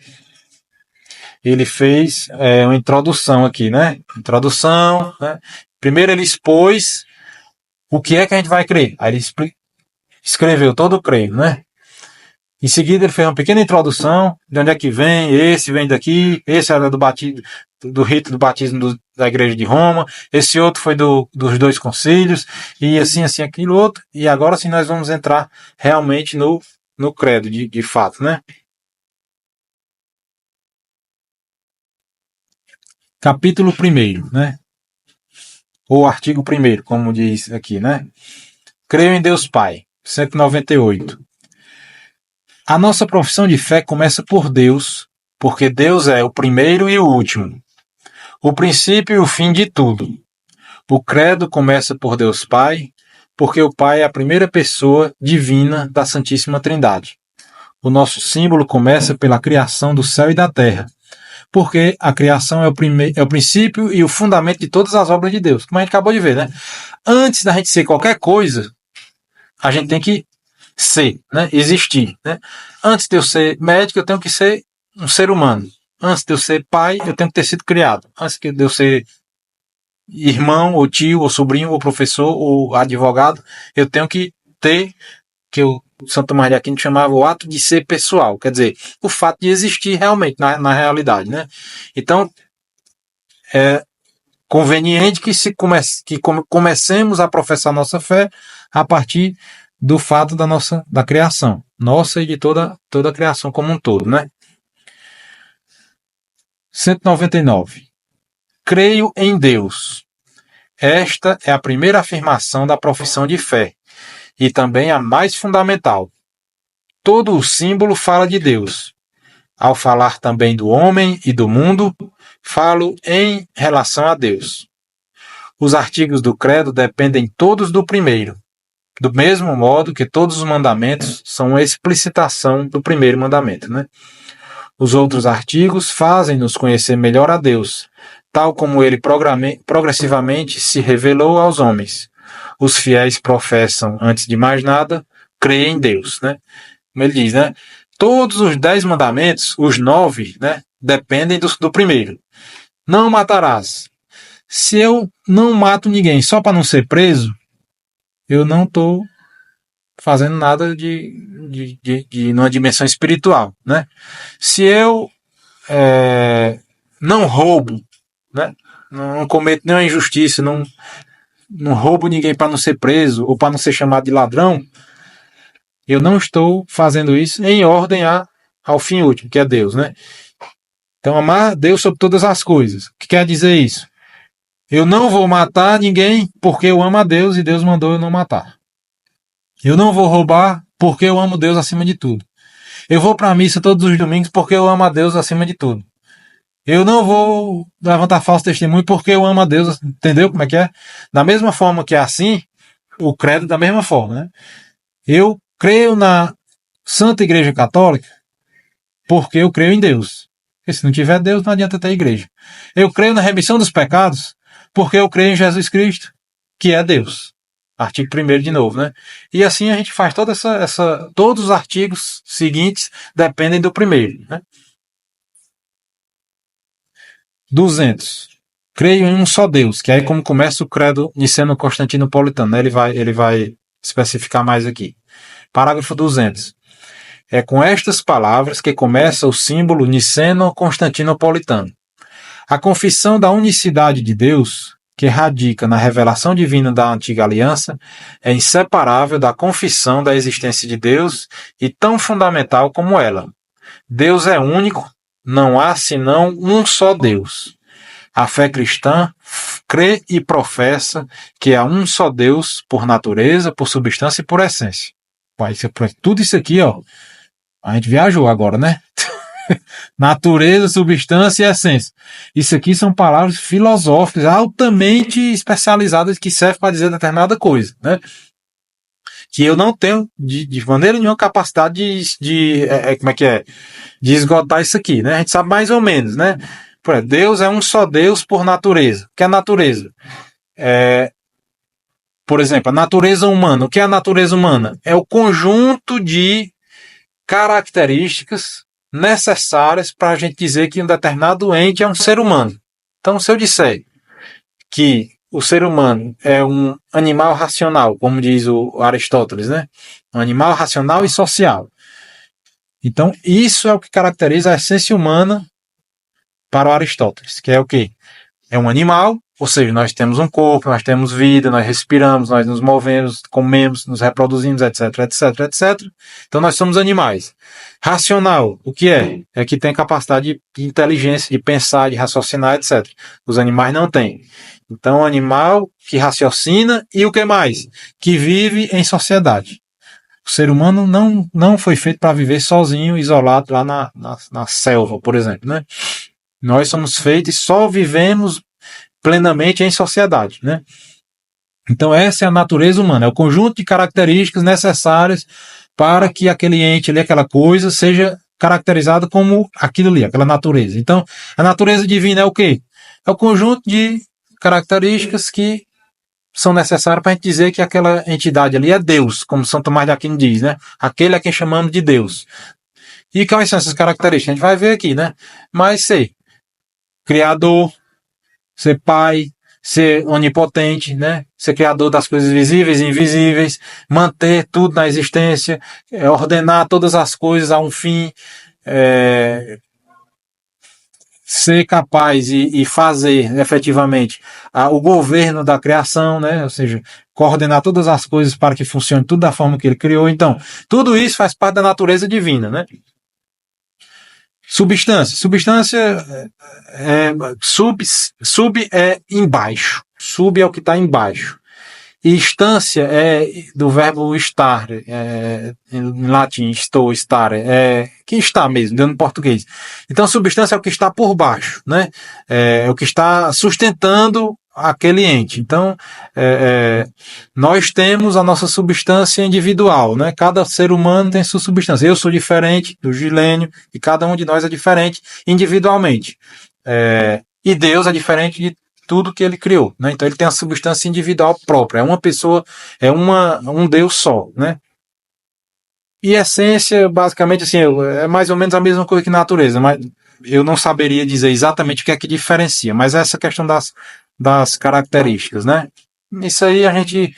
ele fez uma introdução aqui, né? Introdução, né? Primeiro ele expôs o que é que a gente vai crer. Aí ele escreveu todo o creio, né? Em seguida ele fez uma pequena introdução de onde é que vem, esse vem daqui, esse era do rito do batismo da Igreja de Roma, esse outro foi dos 2 concílios, e assim, aquilo outro, e agora sim nós vamos entrar realmente no credo, de fato, né? Capítulo 1, né? Ou artigo 1, como diz aqui, né? Creio em Deus Pai, 198. A nossa profissão de fé começa por Deus, porque Deus é o primeiro e o último, o princípio e o fim de tudo. O credo começa por Deus Pai, porque o Pai é a primeira pessoa divina da Santíssima Trindade. O nosso símbolo começa pela criação do céu e da terra, porque a criação é o princípio e o fundamento de todas as obras de Deus, como a gente acabou de ver, né? Antes da gente ser qualquer coisa, a gente tem que ser, né? Existir, né? Antes de eu ser médico, eu tenho que ser um ser humano. Antes de eu ser pai, eu tenho que ter sido criado. Antes de eu ser irmão, ou tio, ou sobrinho, ou professor, ou advogado, eu tenho que ter, que o Santo Tomás de Aquino chamava o ato de ser pessoal, quer dizer, o fato de existir realmente na realidade, né? Então, é conveniente que comecemos a professar nossa fé a partir do fato da criação, nossa e de toda a criação como um todo, né? 199. Creio em Deus. Esta é a primeira afirmação da profissão de fé, e também a mais fundamental. Todo o símbolo fala de Deus. Ao falar também do homem e do mundo, falo em relação a Deus. Os artigos do credo dependem todos do primeiro, do mesmo modo que todos os mandamentos são uma explicitação do primeiro mandamento, né? Os outros artigos fazem-nos conhecer melhor a Deus, tal como ele progressivamente se revelou aos homens. Os fiéis professam, antes de mais nada, crer em Deus, né? Como ele diz, né? Todos os 10 mandamentos, os 9, né, dependem do primeiro. Não matarás. Se eu não mato ninguém só para não ser preso, eu não estou fazendo nada de numa dimensão espiritual, né? Se eu não roubo, né? Não cometo nenhuma injustiça, não roubo ninguém para não ser preso ou para não ser chamado de ladrão, eu não estou fazendo isso em ordem ao fim último, que é Deus, né? Então, amar Deus sobre todas as coisas. O que quer dizer isso? Eu não vou matar ninguém porque eu amo a Deus e Deus mandou eu não matar. Eu não vou roubar porque eu amo Deus acima de tudo. Eu vou para a missa todos os domingos porque eu amo a Deus acima de tudo. Eu não vou levantar falso testemunho porque eu amo a Deus. Entendeu como é que é? Da mesma forma que é assim, o credo da mesma forma, né? Eu creio na Santa Igreja Católica porque eu creio em Deus. Porque se não tiver Deus, não adianta ter igreja. Eu creio na remissão dos pecados porque eu creio em Jesus Cristo, que é Deus. Artigo 1º de novo, né? E assim a gente faz todos os artigos seguintes dependem do primeiro, né? 200. Creio em um só Deus, que aí como começa o credo niceno-constantinopolitano, né? Ele vai especificar mais aqui. Parágrafo 200. É com estas palavras que começa o símbolo niceno-constantinopolitano. A confissão da unicidade de Deus, que radica na revelação divina da antiga aliança, é inseparável da confissão da existência de Deus e tão fundamental como ela. Deus é único, não há senão um só Deus. A fé cristã crê e professa que há um só Deus por natureza, por substância e por essência. Tudo isso aqui, ó, a gente viajou agora, né? Natureza, substância e essência. Isso aqui são palavras filosóficas altamente especializadas que servem para dizer determinada coisa, né? Que eu não tenho de maneira nenhuma capacidade de esgotar isso aqui, né? A gente sabe mais ou menos, né? Deus é um só Deus por natureza. O que é natureza? Por exemplo, a natureza humana. O que é a natureza humana? É o conjunto de características necessárias para a gente dizer que um determinado ente é um ser humano. Então, se eu disser que o ser humano é um animal racional, como diz o Aristóteles, né? Um animal racional e social. Então, isso é o que caracteriza a essência humana para o Aristóteles, que é o quê? É um animal, ou seja, nós temos um corpo, nós temos vida, nós respiramos, nós nos movemos, comemos, nos reproduzimos, etc, etc, etc. Então, nós somos animais. Racional, o que é? É que tem capacidade de inteligência, de pensar, de raciocinar, etc. Os animais não têm. Então, o animal que raciocina e o que mais? Que vive em sociedade. O ser humano não foi feito para viver sozinho, isolado lá na selva, por exemplo, né? Nós somos feitos e só vivemos plenamente em sociedade, né? Então essa é a natureza humana, é o conjunto de características necessárias para que aquele ente ali, aquela coisa, seja caracterizado como aquilo ali, aquela natureza. Então, a natureza divina é o quê? É o conjunto de características que são necessárias para a gente dizer que aquela entidade ali é Deus, como São Tomás de Aquino diz, né? Aquele a quem chamamos de Deus. E quais são essas características? A gente vai ver aqui, né? Mas ser criador, ser pai, ser onipotente, né? Ser criador das coisas visíveis e invisíveis, manter tudo na existência, ordenar todas as coisas a um fim, ser capaz e fazer efetivamente o governo da criação, né? Ou seja, coordenar todas as coisas para que funcione tudo da forma que ele criou. Então, tudo isso faz parte da natureza divina, né? Substância. Substância sub é embaixo. Sub é o que está embaixo. E instância é do verbo estar, em latim, estou, estar, que está mesmo, dentro do português. Então, substância é o que está por baixo, né? É o que está sustentando aquele ente. Então, nós temos a nossa substância individual, né? Cada ser humano tem sua substância. Eu sou diferente do Gilênio e cada um de nós é diferente individualmente. E Deus é diferente de tudo que ele criou, né? Então ele tem a substância individual própria, é uma pessoa, um Deus só, né? E essência, basicamente assim, é mais ou menos a mesma coisa que natureza, mas eu não saberia dizer exatamente o que é que diferencia, mas essa questão das características, né? Isso aí a gente,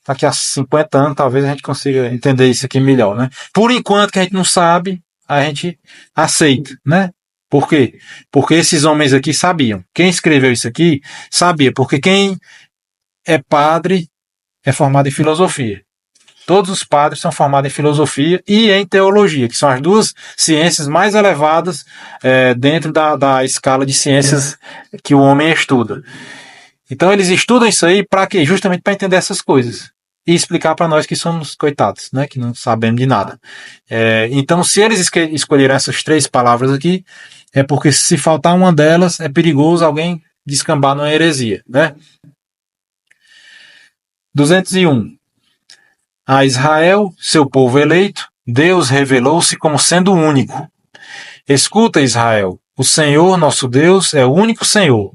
daqui a 50 anos, talvez a gente consiga entender isso aqui melhor, né? Por enquanto que a gente não sabe, a gente aceita, né? Por quê? Porque esses homens aqui sabiam. Quem escreveu isso aqui sabia, porque quem é padre é formado em filosofia. Todos os padres são formados em filosofia e em teologia, que são as duas ciências mais elevadas dentro da escala de ciências que o homem estuda. Então eles estudam isso aí para quê? Justamente para entender essas coisas. E explicar para nós que somos coitados, né? Que não sabemos de nada. Então, se eles escolheram essas 3 palavras aqui, é porque se faltar uma delas, é perigoso alguém descambar numa heresia, né? 201. A Israel, seu povo eleito, Deus revelou-se como sendo único. Escuta, Israel, o Senhor nosso Deus é o único Senhor.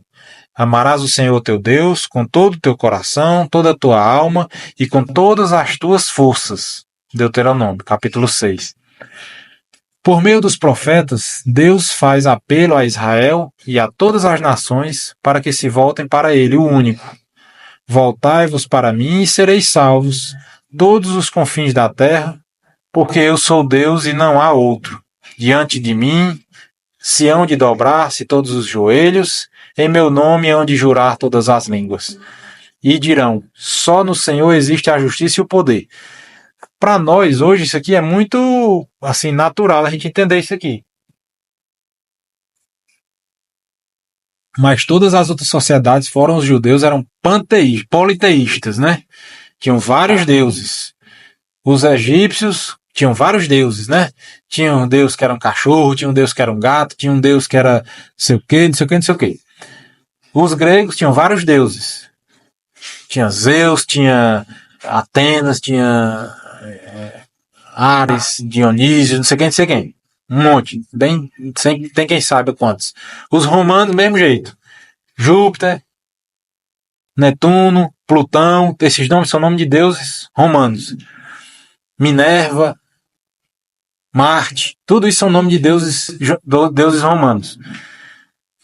Amarás o Senhor teu Deus com todo o teu coração, toda a tua alma e com todas as tuas forças. Deuteronômio, capítulo 6. Por meio dos profetas, Deus faz apelo a Israel e a todas as nações para que se voltem para ele, o único. Voltai-vos para mim e sereis salvos, todos os confins da terra, porque eu sou Deus e não há outro. Diante de mim se hão de dobrar-se todos os joelhos, em meu nome hão de jurar todas as línguas. E dirão, só no Senhor existe a justiça e o poder. Para nós, hoje, isso aqui é muito, assim, natural a gente entender isso aqui. Mas todas as outras sociedades, fora os judeus, eram politeístas, né? Tinham vários deuses. Os egípcios tinham vários deuses, né? Tinha um deus que era um cachorro, tinha um deus que era um gato, tinha um deus que era não sei o quê, não sei o quê, não sei o quê. Os gregos tinham vários deuses. Tinha Zeus, tinha Atenas, tinha Ares, Dionísio, não sei quem, não sei quem. Um monte. Tem quem saiba quantos. Os romanos, do mesmo jeito. Júpiter, Netuno, Plutão, esses nomes são nomes de deuses romanos. Minerva, Marte, tudo isso são nomes de deuses romanos.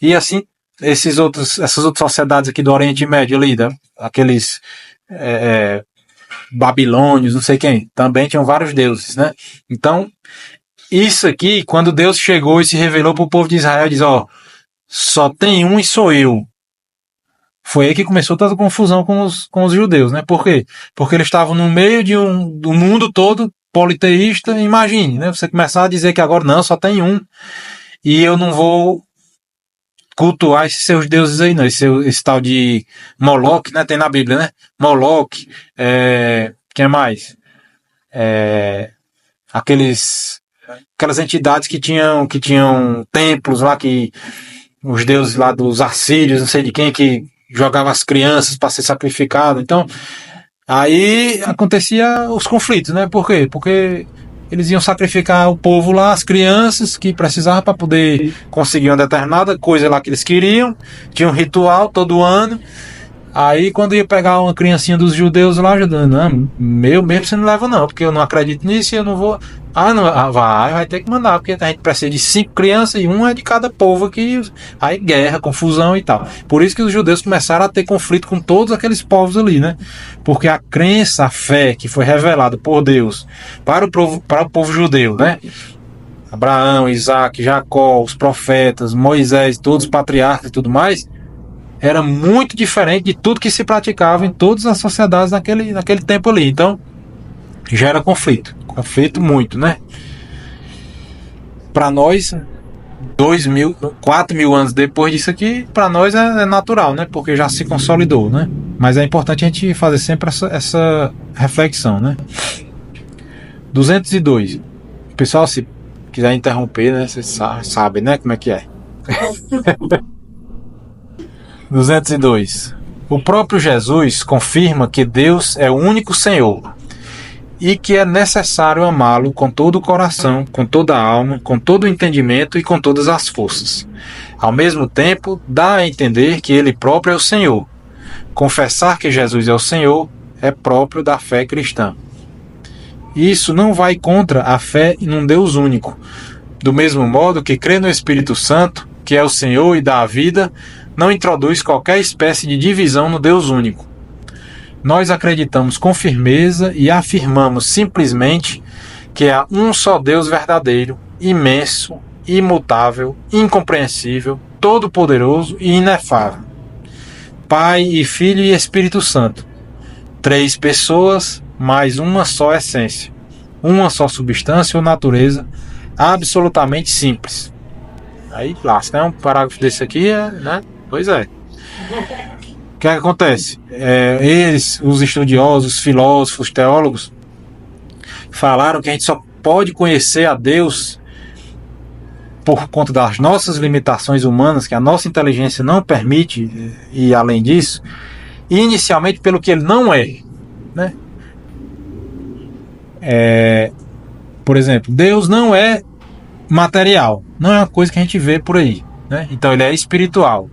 E assim, essas outras sociedades aqui do Oriente Médio ali, aqueles babilônios, não sei quem, também tinham vários deuses, né? Então, isso aqui, quando Deus chegou e se revelou para o povo de Israel, diz, só tem um e sou eu. Foi aí que começou toda a confusão com os judeus, né? Por quê? Porque eles estavam no meio do mundo todo politeísta. Imagine, né? Você começar a dizer que agora não, só tem um. E eu não vou cultuar esses seus deuses aí, não. Esse tal de Moloque, né? Tem na Bíblia, né? Moloque, quem mais? aquelas entidades que tinham templos lá, que os deuses lá dos assírios, não sei de quem, que jogavam as crianças para ser sacrificado. Então, aí acontecia os conflitos, né? Por quê? Porque eles iam sacrificar o povo lá, as crianças que precisavam para poder conseguir uma determinada coisa lá que eles queriam. Tinha um ritual todo ano. Aí quando ia pegar uma criancinha dos judeus lá, não, meu mesmo você não leva não, porque eu não acredito nisso e eu não vou. Não, vai ter que mandar, porque a gente precisa de 5 crianças e um é de cada povo aqui. Aí guerra, confusão e tal. Por isso que os judeus começaram a ter conflito com todos aqueles povos ali, né? Porque a crença, a fé que foi revelada por Deus para o povo judeu, né? Abraão, Isaac, Jacó, os profetas, Moisés, todos os patriarcas e tudo mais, era muito diferente de tudo que se praticava em todas as sociedades naquele tempo ali. Então, gera conflito muito, né? Para nós, 4.000 anos depois disso aqui, para nós é natural, né? Porque já se consolidou, né? Mas é importante a gente fazer sempre essa reflexão, né? 202. Pessoal, se quiser interromper, né? Vocês sabem, né? Como é que é. 202. O próprio Jesus confirma que Deus é o único Senhor e que é necessário amá-lo com todo o coração, com toda a alma, com todo o entendimento e com todas as forças. Ao mesmo tempo, dá a entender que ele próprio é o Senhor. Confessar que Jesus é o Senhor é próprio da fé cristã. Isso não vai contra a fé em um Deus único. Do mesmo modo que crer no Espírito Santo, que é o Senhor e dá a vida, não introduz qualquer espécie de divisão no Deus único. Nós acreditamos com firmeza e afirmamos simplesmente que há um só Deus verdadeiro, imenso, imutável, incompreensível, todo-poderoso e inefável. Pai e Filho e Espírito Santo. 3 pessoas, mais uma só essência. Uma só substância ou natureza, absolutamente simples. Aí, lasca, né? Um parágrafo desse aqui, né? Pois é. O que acontece? Eles, os estudiosos, os filósofos, os teólogos, falaram que a gente só pode conhecer a Deus por conta das nossas limitações humanas, que a nossa inteligência não permite ir além disso, e inicialmente pelo que ele não é, né? Por exemplo, Deus não é material, não é uma coisa que a gente vê por aí, né? Então ele é espiritual.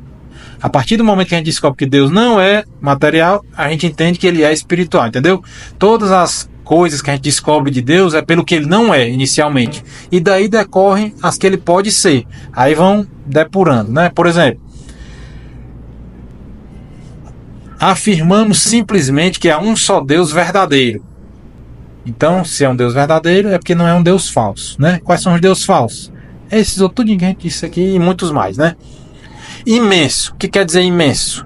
A partir do momento que a gente descobre que Deus não é material, a gente entende que ele é espiritual, entendeu? Todas as coisas que a gente descobre de Deus é pelo que ele não é inicialmente. E daí decorrem as que ele pode ser. Aí vão depurando, né? Por exemplo, afirmamos simplesmente que há um só Deus verdadeiro. Então, se é um Deus verdadeiro, é porque não é um Deus falso, né? Quais são os deuses falsos? Esses outros, tudo que a gente disse aqui e muitos mais, né? Imenso. O que quer dizer imenso?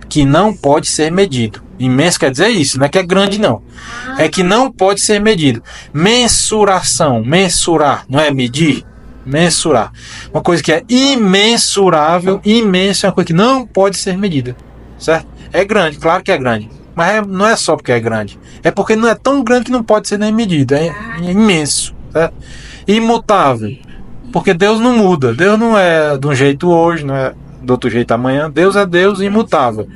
Que não pode ser medido. Imenso quer dizer isso, não é que é grande não. É que não pode ser medido. Mensuração, mensurar, não é medir? Mensurar. Uma coisa que é imensurável, imenso é uma coisa que não pode ser medida. Certo? É grande, claro que é grande. Mas não é só porque é grande. É porque não é tão grande que não pode ser nem medido. É imenso. Certo? Imutável. Porque Deus não muda. Deus não é de um jeito hoje, não é do outro jeito amanhã. Deus é Deus imutável.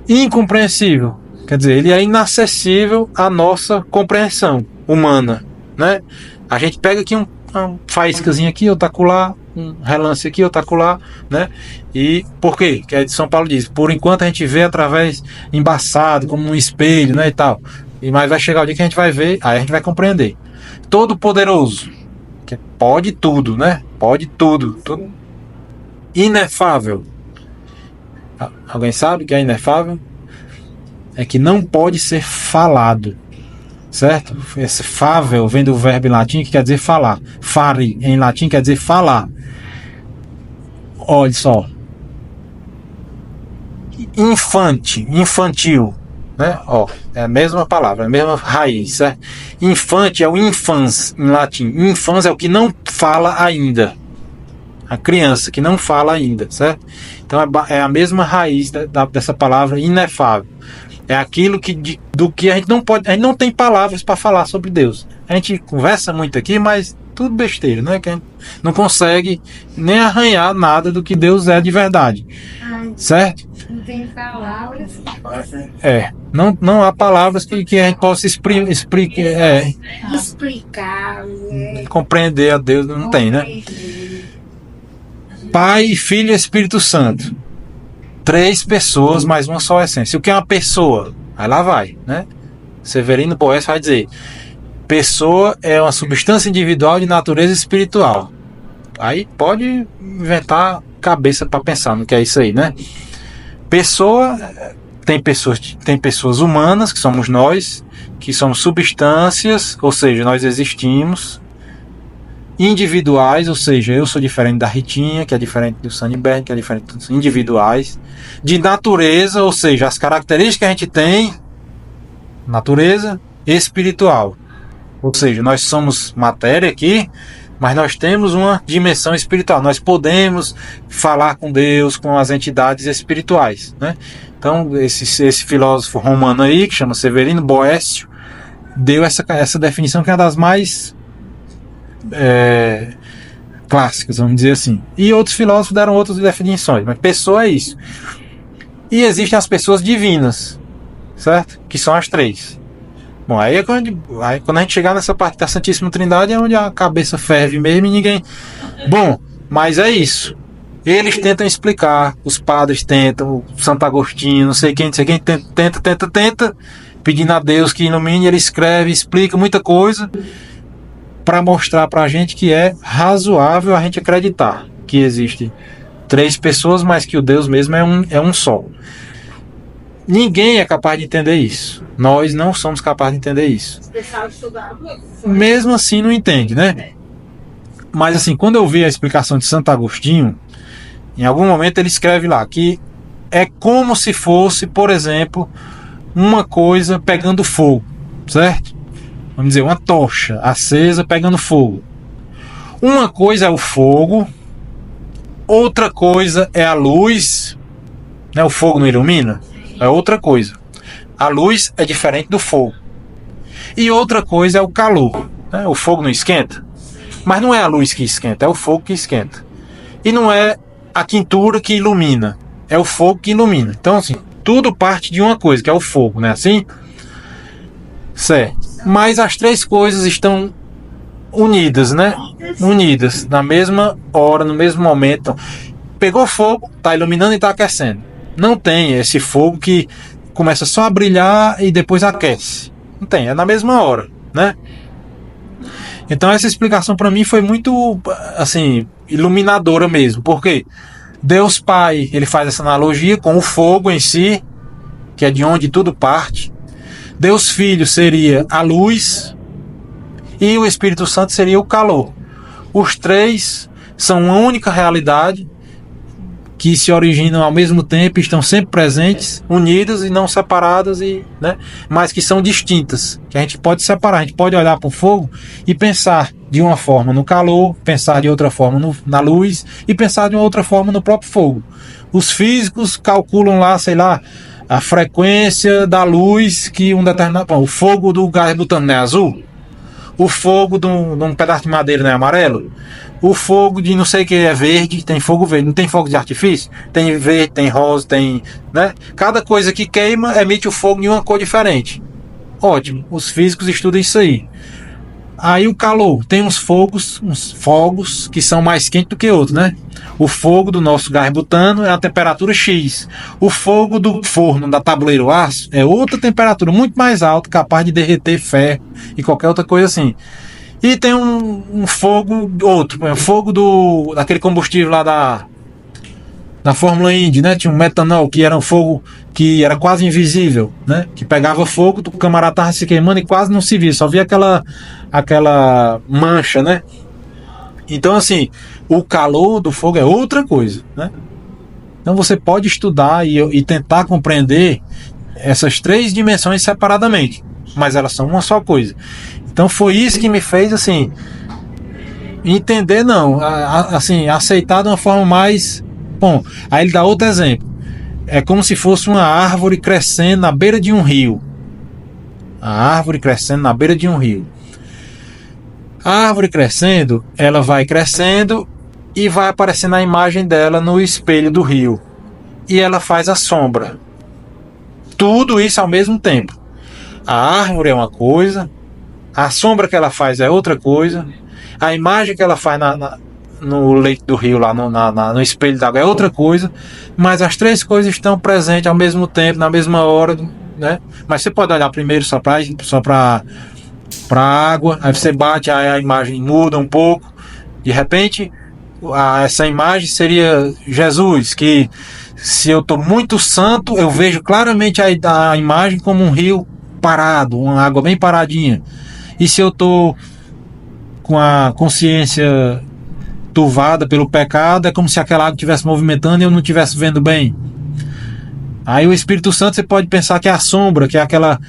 Incompreensível. Quer dizer, ele é inacessível à nossa compreensão humana, né? A gente pega aqui uma faíscazinha aqui, outra acolá, um relance aqui, outra acolá, né? E por quê? Que São Paulo diz, por enquanto a gente vê através embaçado, como um espelho, né, e tal. Mas vai chegar o dia que a gente vai ver, aí a gente vai compreender. Todo poderoso, que pode tudo, né? Pode tudo. Inefável. Alguém sabe o que é inefável? É que não pode ser falado, certo? Esse fável vem do verbo em latim que quer dizer falar. Fare em latim quer dizer falar. Olha só. Infantil, né? Ó, é a mesma palavra, a mesma raiz, certo? Infante é o infans em latim. Infans é o que não fala ainda. A criança que não fala ainda, certo? Então é a mesma raiz dessa palavra inefável. É aquilo do que a gente não pode, a gente não tem palavras para falar sobre Deus. A gente conversa muito aqui, mas tudo besteira, né? Que a gente não consegue nem arranhar nada do que Deus é de verdade, certo? Não tem palavras. Não há palavras que a gente possa Explicar. compreender a Deus, não tem, né? Pai, Filho e Espírito Santo. 3 pessoas, mas uma só essência. O que é uma pessoa? Aí lá vai, né? Severino Boés vai dizer: pessoa é uma substância individual de natureza espiritual. Aí pode inventar cabeça para pensar no que é isso aí, né? Pessoa, tem pessoas humanas, que somos nós, que somos substâncias, ou seja, nós existimos. Individuais, ou seja, eu sou diferente da Ritinha, que é diferente do Sandberg, que é diferente dos individuais. De natureza, ou seja, as características que a gente tem, natureza espiritual. Ou seja, nós somos matéria aqui, mas nós temos uma dimensão espiritual. Nós podemos falar com Deus, com as entidades espirituais, né? Então, esse filósofo romano aí, que chama Severino Boécio, deu essa definição que é uma das mais clássicas, vamos dizer assim. E outros filósofos deram outras definições, mas pessoa é isso. E existem as pessoas divinas, certo? Que são as 3. Bom, aí quando a gente chegar nessa parte da Santíssima Trindade é onde a cabeça ferve mesmo e ninguém... Bom, mas é isso. Eles tentam explicar, os padres tentam, o Santo Agostinho, não sei quem tenta, pedindo a Deus que ilumine, ele escreve, explica muita coisa para mostrar pra gente que é razoável a gente acreditar que existe 3 pessoas, mas que o Deus mesmo é um só. Ninguém é capaz de entender isso. Nós não somos capazes de entender isso. Mesmo assim não entende, né? Mas assim, quando eu vi a explicação de Santo Agostinho, em algum momento ele escreve lá que é como se fosse, por exemplo, uma coisa pegando fogo, certo? Vamos dizer, uma tocha acesa pegando fogo. Uma coisa é o fogo, outra coisa é a luz, né? O fogo não ilumina? É outra coisa. A luz é diferente do fogo. E outra coisa é o calor, né? O fogo não esquenta, mas não é a luz que esquenta, é o fogo que esquenta. E não é a quintura que ilumina, é o fogo que ilumina. Então assim, tudo parte de uma coisa, que é o fogo, né? Assim? Certo. Mas as 3 coisas estão unidas, né? Unidas na mesma hora, no mesmo momento. Pegou fogo, está iluminando e está aquecendo. Não tem esse fogo que começa só a brilhar e depois aquece. Não tem, é na mesma hora, né? Então essa explicação para mim foi muito, assim, iluminadora mesmo. Porque Deus Pai, ele faz essa analogia com o fogo em si, que é de onde tudo parte. Deus Filho seria a luz e o Espírito Santo seria o calor. Os 3 são uma única realidade que se originam ao mesmo tempo, estão sempre presentes, unidas e não separadas, né? Mas que são distintas, que a gente pode separar. A gente pode olhar para o fogo e pensar de uma forma no calor, pensar de outra forma na luz e pensar de uma outra forma no próprio fogo. Os físicos calculam lá, sei lá, a frequência da luz que um determinado... Bom, o fogo do gás butano não é azul? O fogo de um pedaço de madeira não é amarelo? O fogo de não sei o que é verde, tem fogo verde. Não tem fogo de artifício? Tem verde, tem rosa, tem... né? Cada coisa que queima emite o fogo de uma cor diferente. Ótimo, os físicos estudam isso aí. Aí o calor, tem uns fogos que são mais quentes do que outros, né? O fogo do nosso gás butano é a temperatura X. O fogo do forno da tabuleiro aço é outra temperatura muito mais alta, capaz de derreter ferro e qualquer outra coisa assim. E tem um fogo outro, o fogo daquele combustível lá da Fórmula Indy, né? Tinha um metanol que era um fogo que era quase invisível, né? Que pegava fogo, o camarada tava se queimando e quase não se via, só via aquela mancha, né? Então assim, o calor do fogo é outra coisa, né? Então você pode estudar e tentar compreender essas 3 dimensões separadamente, mas elas são uma só coisa. Então foi isso que me fez assim entender, não, assim, aceitar de uma forma mais... Bom, aí ele dá outro exemplo. é como se fosse uma árvore crescendo na beira de um rio. A árvore crescendo na beira de um rio. A árvore crescendo, ela vai crescendo e vai aparecendo a imagem dela no espelho do rio. E ela faz a sombra. Tudo isso ao mesmo tempo. A árvore é uma coisa, a sombra que ela faz é outra coisa, a imagem que ela faz no leito do rio, lá no espelho d'água, é outra coisa, mas as três coisas estão presentes ao mesmo tempo, na mesma hora, né? Mas você pode olhar primeiro só para água, aí você bate, aí a imagem muda um pouco, de repente essa imagem seria Jesus, que se eu estou muito santo, eu vejo claramente a imagem como um rio parado, uma água bem paradinha. E se eu estou com a consciência turvada pelo pecado, é como se aquela água estivesse movimentando e eu não estivesse vendo bem. Aí o Espírito Santo, você pode pensar que é a sombra, que é aquela...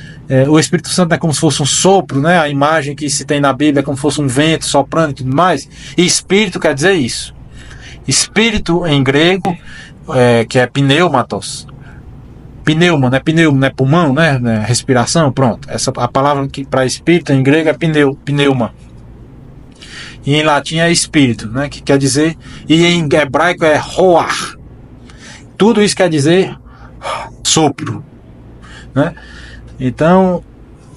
o Espírito Santo é como se fosse um sopro, né? A imagem que se tem na Bíblia é como se fosse um vento soprando e tudo mais. E Espírito quer dizer isso. Espírito em grego, que é pneumatos. Pneuma, né? Pneuma, né? Pulmão, né? Respiração, pronto. A palavra que para espírito em grego é pneuma. E em latim é espírito, né? Que quer dizer... E em hebraico é roar. Tudo isso quer dizer sopro, né? Então,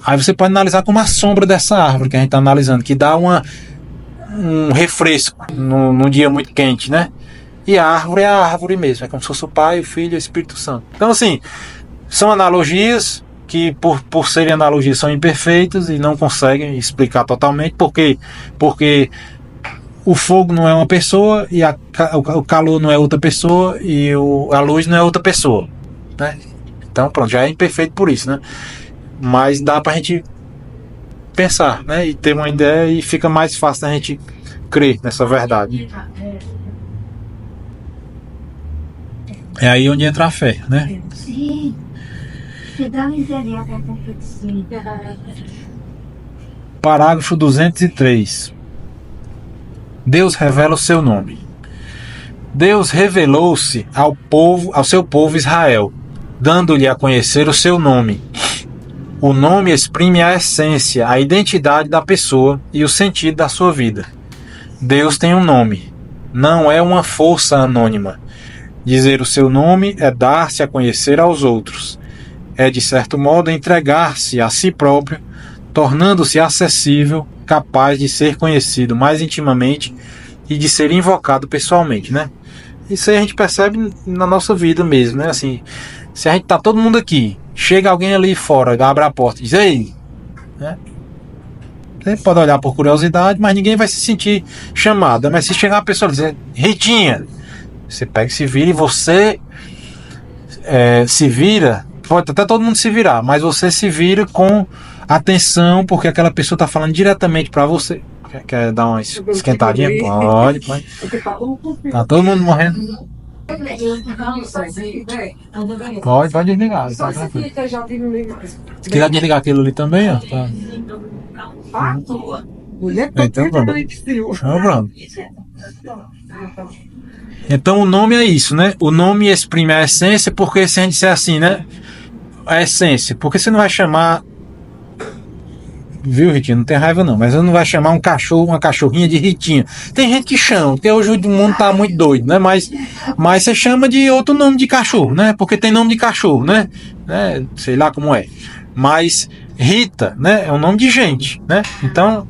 aí você pode analisar como a sombra dessa árvore que a gente está analisando, que dá um refresco num dia muito quente, né? E a árvore é a árvore mesmo, é como se fosse o Pai, o Filho e o Espírito Santo. Então, assim, são analogias que, por serem analogias, são imperfeitas e não conseguem explicar totalmente. Por quê? Porque o fogo não é uma pessoa, e o calor não é outra pessoa, e a luz não é outra pessoa, né? Então, pronto, já é imperfeito por isso, né? Mas dá pra gente pensar, né? E ter uma ideia, e fica mais fácil da gente crer nessa verdade. É aí onde entra a fé, né? Parágrafo 203. Deus revela o seu nome. Deus revelou-se ao seu povo Israel, dando-lhe a conhecer o seu nome. O nome exprime a essência, a identidade da pessoa e o sentido da sua vida. Deus tem um nome, não é uma força anônima. Dizer o seu nome é dar-se a conhecer aos outros. É, de certo modo, entregar-se a si próprio, tornando-se acessível, capaz de ser conhecido mais intimamente e de ser invocado pessoalmente, né? Isso aí a gente percebe na nossa vida mesmo, né? Assim, se a gente tá todo mundo aqui, chega alguém ali fora, abre a porta e diz, ei, né? Você pode olhar por curiosidade, mas ninguém vai se sentir chamado. Mas se chegar uma pessoa e dizer, Ritinha, você pega e se vira, e você se vira, pode até todo mundo se virar, mas você se vira com atenção, porque aquela pessoa está falando diretamente para você. Quer dar uma esquentadinha? Pode. Tá todo mundo morrendo. Pode desligar. Tá tranquilo. Se quiser desligar aquilo ali também, ó. Tá. Então pronto. Então o nome é isso, né? O nome exprime a essência, porque se a gente disser assim, né? A essência, porque você não vai chamar, viu, Ritinha? Não tem raiva não, mas você não vai chamar um cachorro, uma cachorrinha de Ritinha. Tem gente que chama, porque hoje o mundo tá muito doido, né? Mas você chama de outro nome de cachorro, né? Porque tem nome de cachorro, né? Sei lá como é. Mas Rita, né? É um nome de gente, né? Então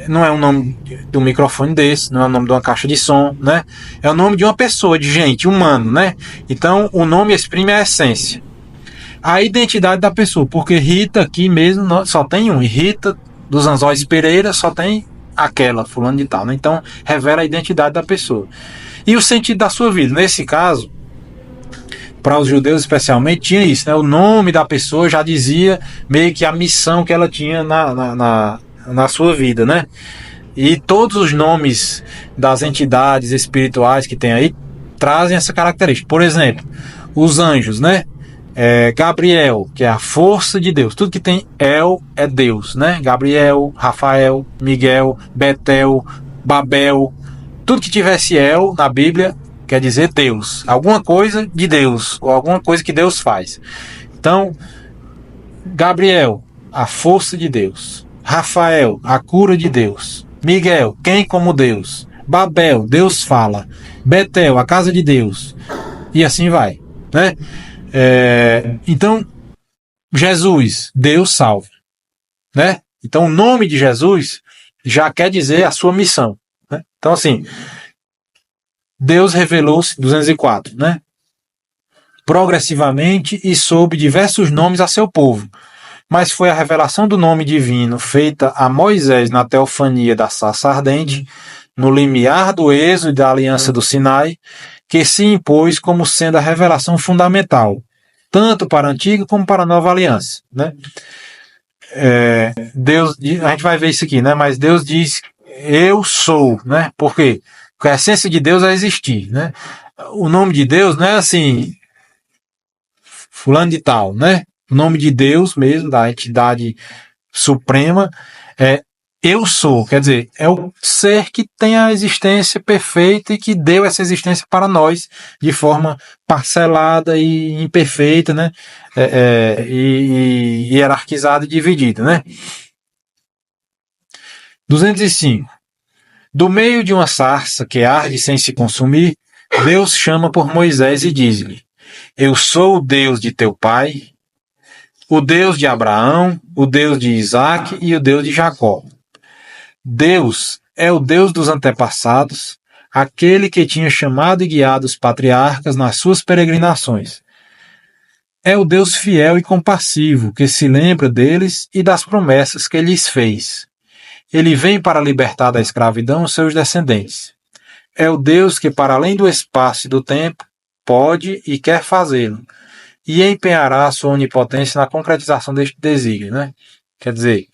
não é o nome de um microfone desse, não é o nome de uma caixa de som, né? É o nome de uma pessoa, de gente, humano, né? Então o nome exprime a essência, a identidade da pessoa, porque Rita aqui mesmo só tem um, e Rita dos Anzóis Pereira só tem aquela, fulano de tal, né? Então revela a identidade da pessoa e o sentido da sua vida. Nesse caso, para os judeus especialmente, tinha isso, né? O nome da pessoa já dizia meio que a missão que ela tinha na sua vida, né? E todos os nomes das entidades espirituais que tem aí trazem essa característica. Por exemplo, os anjos, né? Gabriel, que é a força de Deus. Tudo que tem El é Deus, né? Gabriel, Rafael, Miguel, Betel, Babel. Tudo que tivesse El na Bíblia quer dizer Deus, alguma coisa de Deus, ou alguma coisa que Deus faz. Então, Gabriel, a força de Deus. Rafael, a cura de Deus. Miguel, quem como Deus. Babel, Deus fala. Betel, a casa de Deus. E assim vai, né? Então, Jesus, Deus salva, né? Então, o nome de Jesus já quer dizer a sua missão, né? Então, assim, Deus revelou-se, 204, né? Progressivamente e sob diversos nomes a seu povo. Mas foi a revelação do nome divino feita a Moisés na teofania da sarça ardente, no limiar do êxodo e da aliança do Sinai, que se impôs como sendo a revelação fundamental, tanto para a antiga como para a nova aliança, né? Deus, a gente vai ver isso aqui, né? Mas Deus diz, eu sou, né? Por quê? Porque a essência de Deus é existir, né? O nome de Deus não é assim, fulano de tal, né? O nome de Deus mesmo, da entidade suprema, é eu sou, quer dizer, é o ser que tem a existência perfeita e que deu essa existência para nós de forma parcelada e imperfeita, né? E hierarquizada e dividida, né? 205. Do meio de uma sarça que arde sem se consumir, Deus chama por Moisés e diz-lhe: eu sou o Deus de teu pai, o Deus de Abraão, o Deus de Isaque e o Deus de Jacó. Deus é o Deus dos antepassados, aquele que tinha chamado e guiado os patriarcas nas suas peregrinações. É o Deus fiel e compassivo, que se lembra deles e das promessas que lhes fez. Ele vem para libertar da escravidão os seus descendentes. É o Deus que, para além do espaço e do tempo, pode e quer fazê-lo, e empenhará a sua onipotência na concretização deste desígnio, né? Quer dizer,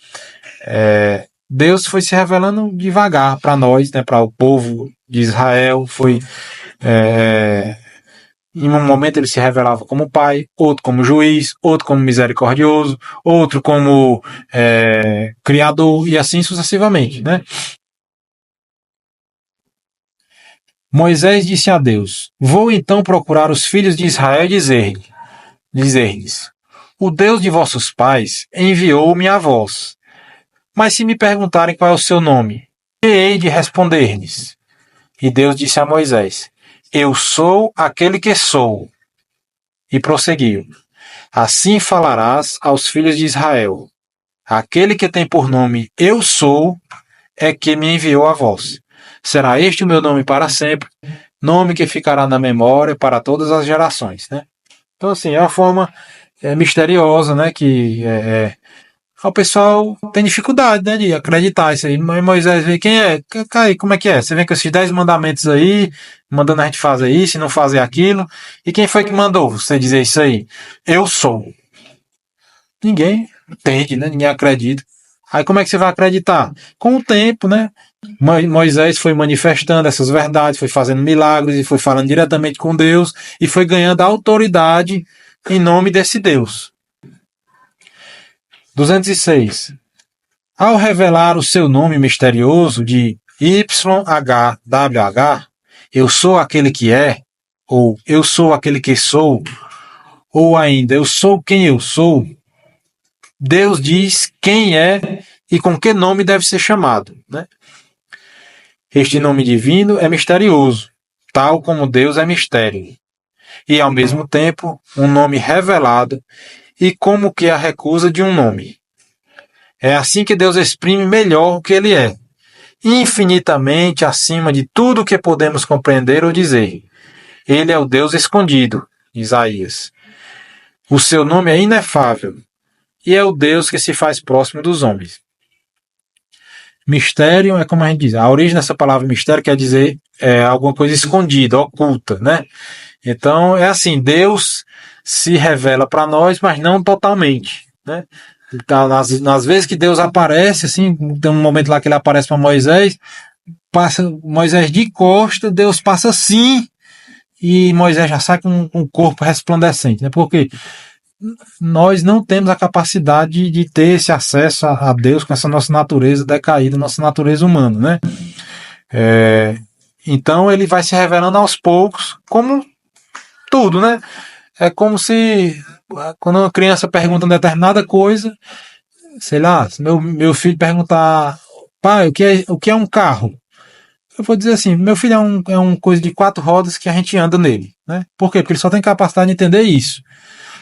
Deus foi se revelando devagar para nós, né, para o povo de Israel. Em um momento ele se revelava como pai, outro como juiz, outro como misericordioso, outro como criador, e assim sucessivamente, né? Moisés disse a Deus: vou então procurar os filhos de Israel e dizer-lhes: o Deus de vossos pais enviou-me a vós. Mas se me perguntarem qual é o seu nome, que hei de responder-lhes? E Deus disse a Moisés: eu sou aquele que sou. E prosseguiu: assim falarás aos filhos de Israel: aquele que tem por nome eu sou é que me enviou a vós. Será este o meu nome para sempre, nome que ficará na memória para todas as gerações, né? Então, assim, é uma forma misteriosa, né, que o pessoal tem dificuldade, né, de acreditar isso aí. Mas Moisés vê quem é, cai, como é que é? Você vem com esses 10 mandamentos aí, mandando a gente fazer isso e não fazer aquilo. E quem foi que mandou você dizer isso aí? Eu sou. Ninguém entende, né? Ninguém acredita. Aí como é que você vai acreditar? Com o tempo, né? Moisés foi manifestando essas verdades, foi fazendo milagres e foi falando diretamente com Deus e foi ganhando autoridade em nome desse Deus. 206. Ao revelar o seu nome misterioso de YHWH, eu sou aquele que é, ou eu sou aquele que sou, ou ainda eu sou quem eu sou, Deus diz quem é e com que nome deve ser chamado, né? Este nome divino é misterioso, tal como Deus é mistério, e ao mesmo tempo um nome revelado e como que a recusa de um nome. É assim que Deus exprime melhor o que Ele é, infinitamente acima de tudo o que podemos compreender ou dizer. Ele é o Deus escondido, Isaías. O seu nome é inefável, e é o Deus que se faz próximo dos homens. Mistério é como a gente diz, a origem dessa palavra mistério quer dizer alguma coisa escondida, oculta, né? Então é assim, Deus se revela para nós, mas não totalmente, né? Então, nas vezes que Deus aparece, assim, tem um momento lá que ele aparece para Moisés, passa Moisés de costa, Deus passa assim, e Moisés já sai com o corpo resplandecente, né? Porque nós não temos a capacidade de ter esse acesso a Deus com essa nossa natureza decaída, nossa natureza humana, né? Então ele vai se revelando aos poucos, como tudo, né? É como se quando uma criança pergunta uma determinada coisa, sei lá, se meu filho perguntar, pai, o que é um carro? Eu vou dizer assim, meu filho é um coisa de 4 rodas que a gente anda nele, né? Por quê? Porque ele só tem capacidade de entender isso.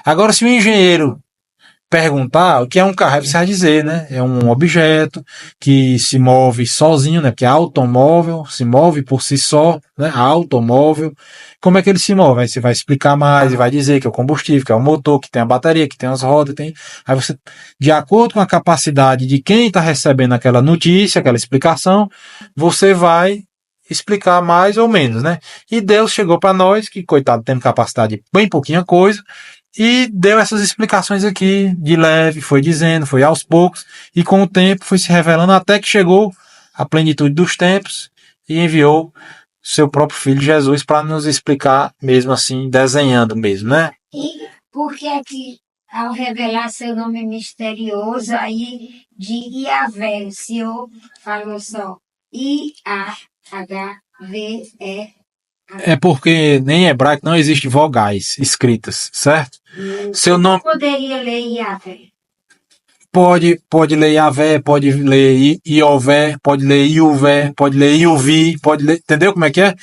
Agora, se o engenheiro perguntar o que é um carro, aí você vai dizer, né? É um objeto que se move sozinho, né? Porque é automóvel, se move por si só, né? Automóvel. Como é que ele se move? Aí você vai explicar mais e vai dizer que é o combustível, que é o motor, que tem a bateria, que tem as rodas, tem. Aí você, de acordo com a capacidade de quem está recebendo aquela notícia, aquela explicação, você vai explicar mais ou menos, né? E Deus chegou para nós, que coitado, temos capacidade de bem pouquinha coisa, e deu essas explicações aqui, de leve, foi dizendo, foi aos poucos, e com o tempo foi se revelando até que chegou a plenitude dos tempos e enviou seu próprio Filho Jesus para nos explicar, mesmo assim, desenhando mesmo, né? E por que é que, ao revelar seu nome misterioso, aí de Yahvé, o Senhor falou só I-A-H-V-E? É porque nem em hebraico não existe vogais escritas, certo? Seu nome Poderia ler Yahvé. pode ler Yahvé, pode ler Iové, pode ler Iuvé, pode ler Iuvi, pode ler, entendeu como é que é?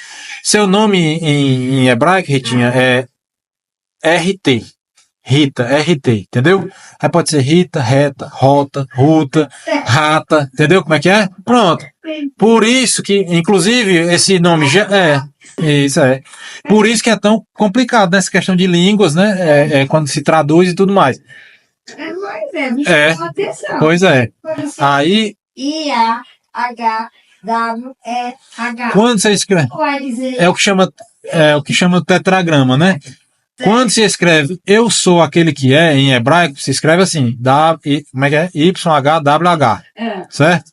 Seu nome em hebraico, Ritinha, é RT. Rita, RT, entendeu? Aí pode ser Rita, Reta, Rota, Ruta, Rata, entendeu como é que é? Pronto. Por isso que, inclusive, esse nome já isso é. Por isso que é tão complicado nessa questão de línguas, né? Quando se traduz e tudo mais. Me chamou a atenção. Pois é. Aí, I-A-H-W-E-H. quando você escreve, Vai dizer é o que chama o tetragrama, né? Quando se escreve eu sou aquele que é, em hebraico, se escreve assim, como é que é? YHWH, certo?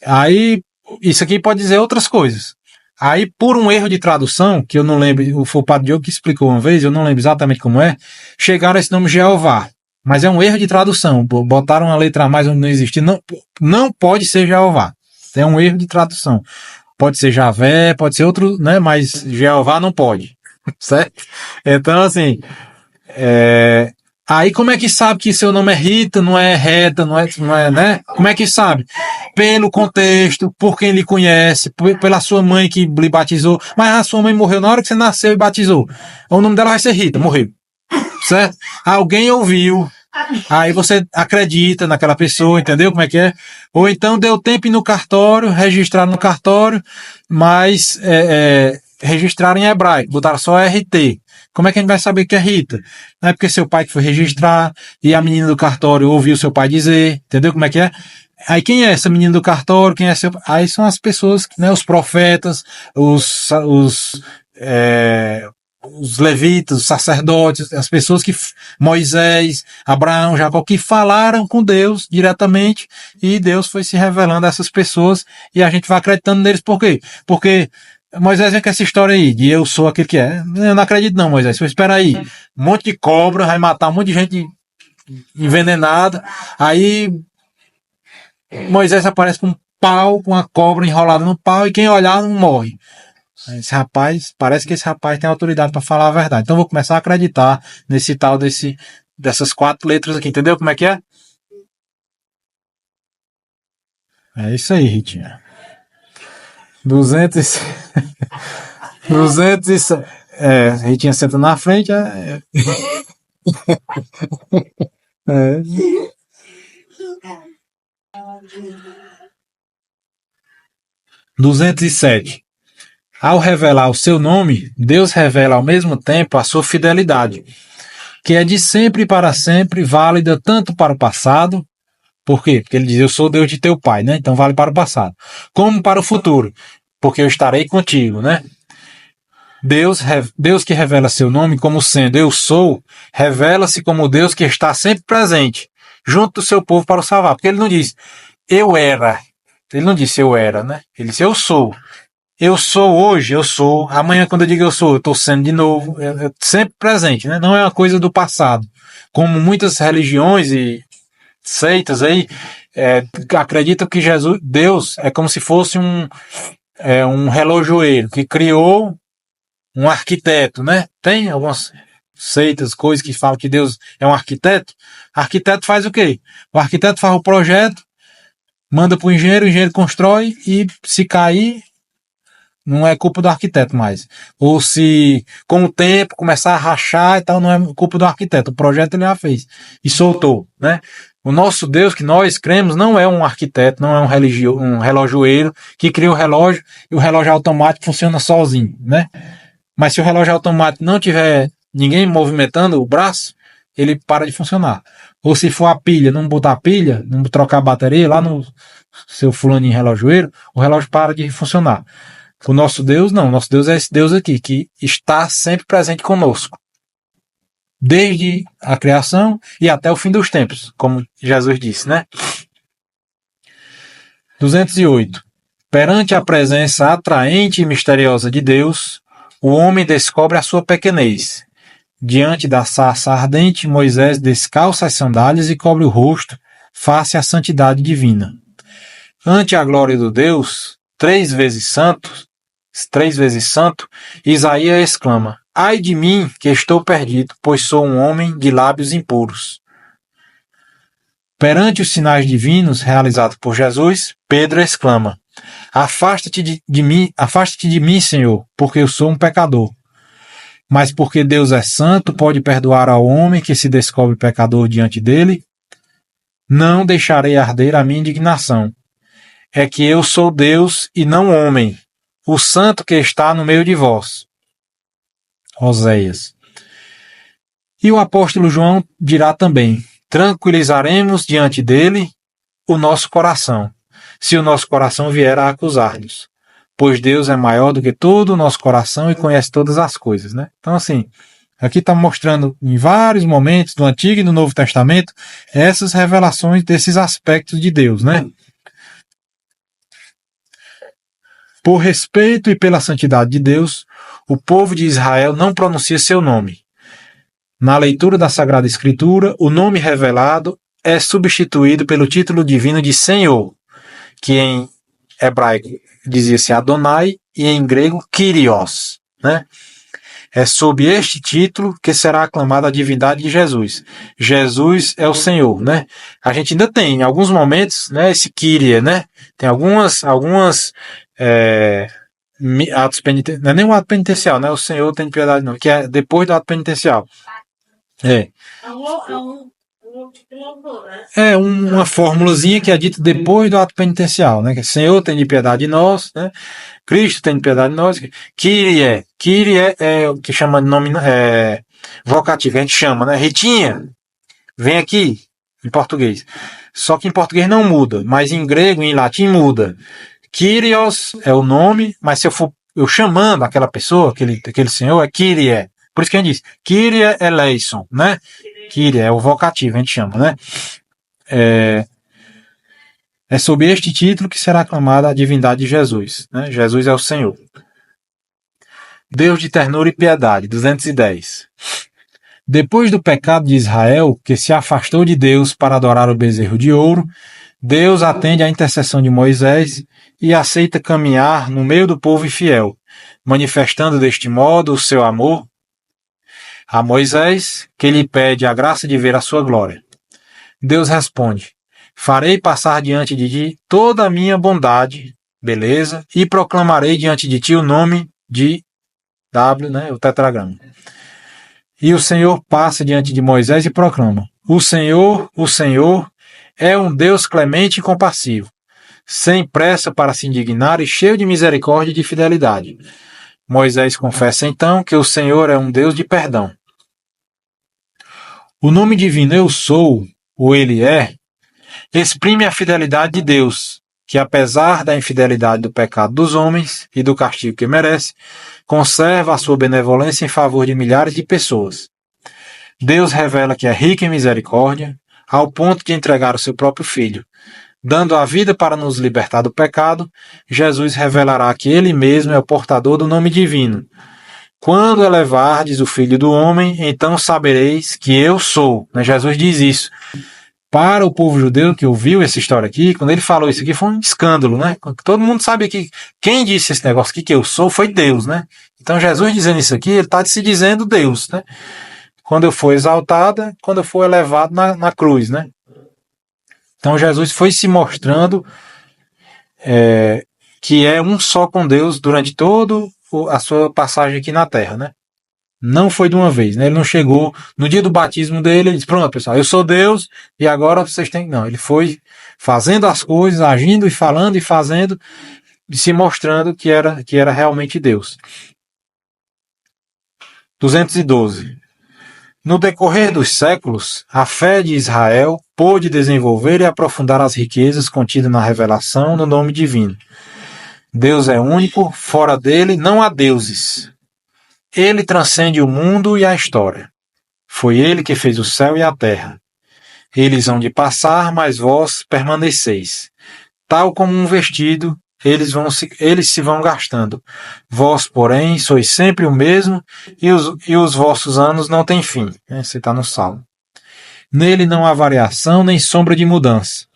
Aí, isso aqui pode dizer outras coisas. Aí, por um erro de tradução, que eu não lembro, foi o Padre Diogo que explicou uma vez, eu não lembro exatamente como é, chegaram a esse nome Jeová. Mas é um erro de tradução, botaram uma letra a mais onde não existe. Não pode ser Jeová. É um erro de tradução. Pode ser Javé, pode ser outro, né? Mas Jeová não pode. Certo? Então, assim, aí como é que sabe que seu nome é Rita, não é Reta, não é, né? Como é que sabe? Pelo contexto, por quem lhe conhece, pela sua mãe que lhe batizou. Mas a sua mãe morreu na hora que você nasceu e batizou. O nome dela vai ser Rita, morreu. Certo? Alguém ouviu, aí você acredita naquela pessoa, entendeu como é que é? Ou então deu tempo no cartório, registraram no cartório, mas registraram em hebraico, botaram só RT. Como é que a gente vai saber que é Rita? Não é porque seu pai que foi registrar e a menina do cartório ouviu seu pai dizer, entendeu como é que é? Aí quem é essa menina do cartório? Quem é seu... Aí são as pessoas, né, os profetas, os levitas, os sacerdotes, as pessoas que Moisés, Abraão, Jacó, que falaram com Deus diretamente, e Deus foi se revelando a essas pessoas e a gente vai acreditando neles. Por quê? Porque Moisés vem com essa história aí, de eu sou aquele que é. Eu não acredito não, Moisés. Espera aí. Um monte de cobra, vai matar um monte de gente envenenada. Aí Moisés aparece com um pau, com uma cobra enrolada no pau, e quem olhar não morre. Esse rapaz, parece que esse rapaz tem autoridade para falar a verdade. Então eu vou começar a acreditar nesse tal dessas 4 letras aqui. Entendeu como é que é? É isso aí, Ritinha. 200 Ritinha senta na frente. 207. Ao revelar o seu nome, Deus revela ao mesmo tempo a sua fidelidade, que é de sempre e para sempre, válida tanto para o passado. Por quê? Porque ele diz, eu sou Deus de teu pai, né? Então vale para o passado. Como para o futuro, porque eu estarei contigo, né? Deus que revela seu nome como sendo eu sou, revela-se como Deus que está sempre presente, junto do seu povo para o salvar. Porque ele não diz, eu era. Ele não disse eu era, né? Ele disse eu sou. Eu sou hoje, eu sou. Amanhã, quando eu digo eu sou, eu estou sendo de novo. Sempre presente, né? Não é uma coisa do passado. Como muitas religiões e seitas aí acreditam que Deus é como se fosse um relojoeiro que criou um arquiteto, né? Tem algumas seitas, coisas que falam que Deus é um arquiteto. O arquiteto faz o quê? O arquiteto faz o projeto, manda para o engenheiro constrói e se cair, não é culpa do arquiteto mais. Ou se com o tempo começar a rachar e tal, não é culpa do arquiteto. O projeto ele já fez e soltou, né? O nosso Deus que nós cremos não é um arquiteto, não é um relojoeiro que cria o relógio e o relógio automático funciona sozinho, né? Mas se o relógio automático não tiver ninguém movimentando o braço, ele para de funcionar. Ou se for a pilha, não botar a pilha, não trocar a bateria lá no seu fulaninho relojoeiro, o relógio para de funcionar. O nosso Deus não, o nosso Deus é esse Deus aqui, que está sempre presente conosco. Desde a criação e até o fim dos tempos, como Jesus disse, né? 208. Perante a presença atraente e misteriosa de Deus, o homem descobre a sua pequenez. Diante da sarça ardente, Moisés descalça as sandálias e cobre o rosto, face à santidade divina. Ante a glória do Deus, três vezes santo, Isaías exclama: Ai de mim, que estou perdido, pois sou um homem de lábios impuros. Perante os sinais divinos realizados por Jesus, Pedro exclama: Afasta-te de mim, Senhor, porque eu sou um pecador. Mas porque Deus é santo, pode perdoar ao homem que se descobre pecador diante dele. Não deixarei arder a minha indignação. É que eu sou Deus e não homem, o santo que está no meio de vós. Oséias. E o apóstolo João dirá também: tranquilizaremos diante dele o nosso coração, se o nosso coração vier a acusar-nos. Pois Deus é maior do que todo o nosso coração e conhece todas as coisas, né? Então, assim, aqui está mostrando em vários momentos do Antigo e do Novo Testamento essas revelações desses aspectos de Deus, né? Por respeito e pela santidade de Deus, o povo de Israel não pronuncia seu nome. Na leitura da Sagrada Escritura, o nome revelado é substituído pelo título divino de Senhor, que em hebraico dizia-se Adonai e em grego Kyrios, né? É sob este título que será aclamada a divindade de Jesus. Jesus é o Senhor, né? A gente ainda tem, em alguns momentos, né, esse Kyrie, né? Tem algumas atos penitenciais, não é nem um ato penitencial, né? O Senhor tem piedade não, que é depois do ato penitencial. É uma formulazinha que é dita depois do ato penitencial, né? Que Senhor tem piedade de nós, né? Cristo tem piedade de nós. Kyrie é o que chama de nome vocativo, a gente chama, né? Ritinha, vem aqui, em português. Só que em português não muda, mas em grego e em latim muda. Kyrios é o nome, mas se eu for chamando aquela pessoa, aquele senhor, é Kyrie. Por isso que a gente diz Kyrie eleison, né? Kyrie é o vocativo, a gente chama, né? É sob este título que será aclamada a divindade de Jesus, né? Jesus é o Senhor. Deus de ternura e piedade, 210. Depois do pecado de Israel, que se afastou de Deus para adorar o bezerro de ouro, Deus atende à intercessão de Moisés e aceita caminhar no meio do povo infiel, manifestando deste modo o seu amor a Moisés, que lhe pede a graça de ver a sua glória. Deus responde: farei passar diante de ti toda a minha bondade, beleza, e proclamarei diante de ti o nome de W, né, o tetragrama. E o Senhor passa diante de Moisés e proclama: o Senhor, é um Deus clemente e compassivo, sem pressa para se indignar e cheio de misericórdia e de fidelidade. Moisés confessa então que o Senhor é um Deus de perdão. O nome divino Eu Sou, ou Ele é, exprime a fidelidade de Deus, que apesar da infidelidade do pecado dos homens e do castigo que merece, conserva a sua benevolência em favor de milhares de pessoas. Deus revela que é rico em misericórdia, ao ponto de entregar o seu próprio Filho. Dando a vida para nos libertar do pecado, Jesus revelará que Ele mesmo é o portador do nome divino. Quando elevardes o Filho do Homem, então sabereis que eu sou. Jesus diz isso. para o povo judeu que ouviu essa história aqui, quando ele falou isso aqui, foi um escândalo, né? Todo mundo sabe que quem disse esse negócio aqui que eu sou foi Deus, né? Então Jesus dizendo isso aqui, ele está se dizendo Deus, né? Quando eu for exaltada, quando eu for elevado na cruz, né? Então Jesus foi se mostrando que é um só com Deus durante toda a sua passagem aqui na Terra, né? Não foi de uma vez, né? Ele não chegou no dia do batismo dele, ele disse, pronto, pessoal, eu sou Deus e agora vocês têm... Não, ele foi fazendo as coisas, agindo e falando e fazendo e se mostrando que era realmente Deus. 212. No decorrer dos séculos, a fé de Israel pôde desenvolver e aprofundar as riquezas contidas na revelação no nome divino. Deus é único, fora dele não há deuses. Ele transcende o mundo e a história. Foi ele que fez o céu e a terra. Eles hão de passar, mas vós permaneceis. Tal como um vestido, eles se vão gastando. Vós, porém, sois sempre o mesmo, e os vossos anos não têm fim. Você está no Salmo. Nele não há variação nem sombra de mudança.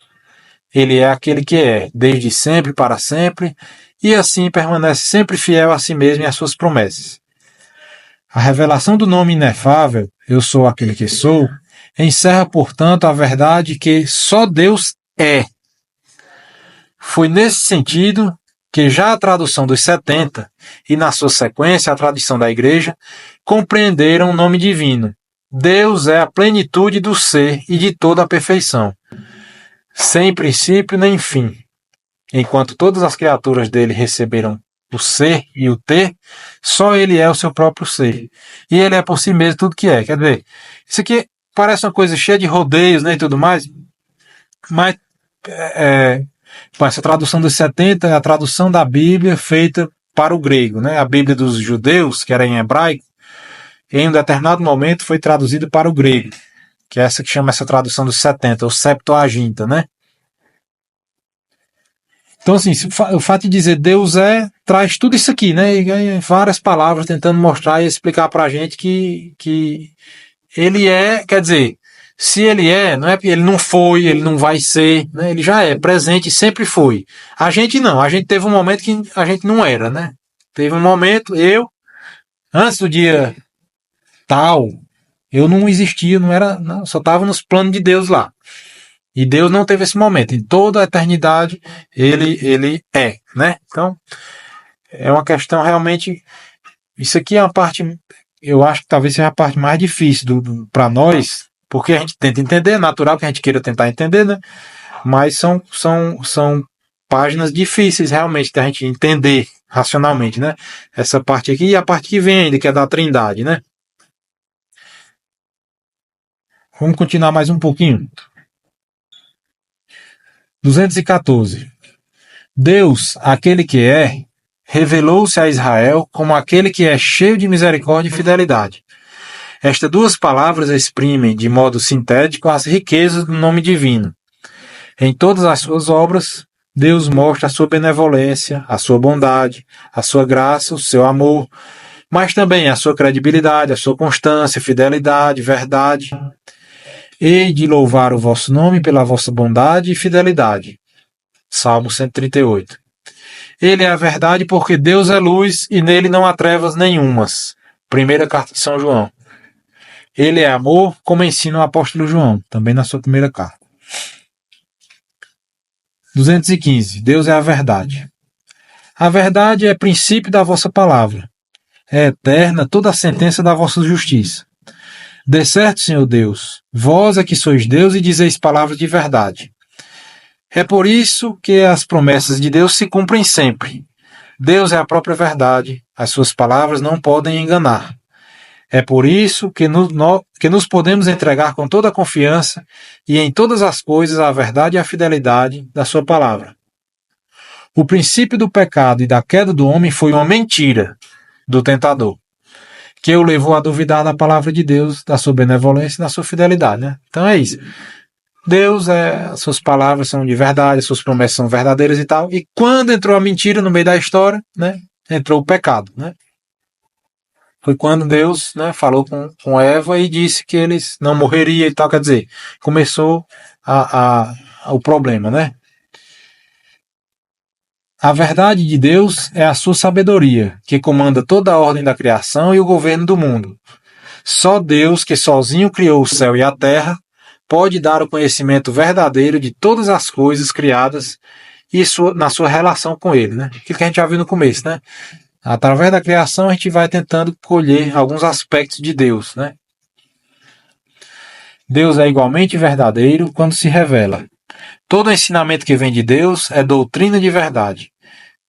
Ele é aquele que é, desde sempre para sempre, e assim permanece sempre fiel a si mesmo e às suas promessas. A revelação do nome inefável, eu sou aquele que sou, encerra, portanto, a verdade que só Deus é. Foi nesse sentido que já a tradução dos 70 e, na sua sequência, a tradição da Igreja, compreenderam o nome divino. Deus é a plenitude do ser e de toda a perfeição, sem princípio nem fim. Enquanto todas as criaturas dele receberam o ser e o ter, só ele é o seu próprio ser. E ele é por si mesmo tudo que é. Quer dizer, isso aqui parece uma coisa cheia de rodeios, né, e tudo mais, mas essa tradução dos 70 é a tradução da Bíblia feita para o grego, né? A Bíblia dos judeus, que era em hebraico, em um determinado momento foi traduzida para o grego, que é essa que chama essa tradução dos 70, o Septuaginta, né? Então, assim, o fato de dizer Deus traz tudo isso aqui, né? E várias palavras tentando mostrar e explicar pra gente que ele é, quer dizer, se ele é, não é porque ele não foi, ele não vai ser, né? Ele já é presente e sempre foi. A gente não, a gente teve um momento que a gente não era, né? Teve um momento, antes do dia tal, eu não existia, não era, não, só estava nos planos de Deus lá. E Deus não teve esse momento. Em toda a eternidade, ele é, né? Então, é uma questão realmente... Isso aqui é uma parte, eu acho que talvez seja a parte mais difícil para nós, porque a gente tenta entender, é natural que a gente queira tentar entender, né? Mas são páginas difíceis realmente da gente entender racionalmente, né? Essa parte aqui e a parte que vem ainda, que é da Trindade, né? Vamos continuar mais um pouquinho. 214. Deus, aquele que é, revelou-se a Israel como aquele que é cheio de misericórdia e fidelidade. Estas duas palavras exprimem de modo sintético as riquezas do nome divino. Em todas as suas obras, Deus mostra a sua benevolência, a sua bondade, a sua graça, o seu amor, mas também a sua credibilidade, a sua constância, fidelidade, verdade. Hei de louvar o vosso nome pela vossa bondade e fidelidade. Salmo 138. Ele é a verdade porque Deus é luz e nele não há trevas nenhumas. Primeira carta de São João. Ele é amor, como ensina o apóstolo João, também na sua primeira carta. 215. Deus é a verdade. A verdade é princípio da vossa palavra. É eterna toda a sentença da vossa justiça. De certo, Senhor Deus, vós é que sois Deus e dizeis palavras de verdade. É por isso que as promessas de Deus se cumprem sempre. Deus é a própria verdade, as suas palavras não podem enganar. É por isso que nos podemos entregar com toda a confiança e em todas as coisas à verdade e à fidelidade da sua palavra. O princípio do pecado e da queda do homem foi uma mentira do tentador, que o levou a duvidar da palavra de Deus, da sua benevolência e da sua fidelidade, né? Então é isso. Deus, as suas palavras são de verdade, as suas promessas são verdadeiras e tal. E quando entrou a mentira no meio da história, né? Entrou o pecado, né? foi quando Deus, né, falou com Eva e disse que eles não morreriam e tal, quer dizer, começou o problema, né? A verdade de Deus é a sua sabedoria, que comanda toda a ordem da criação e o governo do mundo. Só Deus, que sozinho criou o céu e a terra, pode dar o conhecimento verdadeiro de todas as coisas criadas e na sua relação com ele, né? Aquilo que a gente já viu no começo, né? Através da criação a gente vai tentando colher alguns aspectos de Deus, né? Deus é igualmente verdadeiro quando se revela. Todo ensinamento que vem de Deus é doutrina de verdade.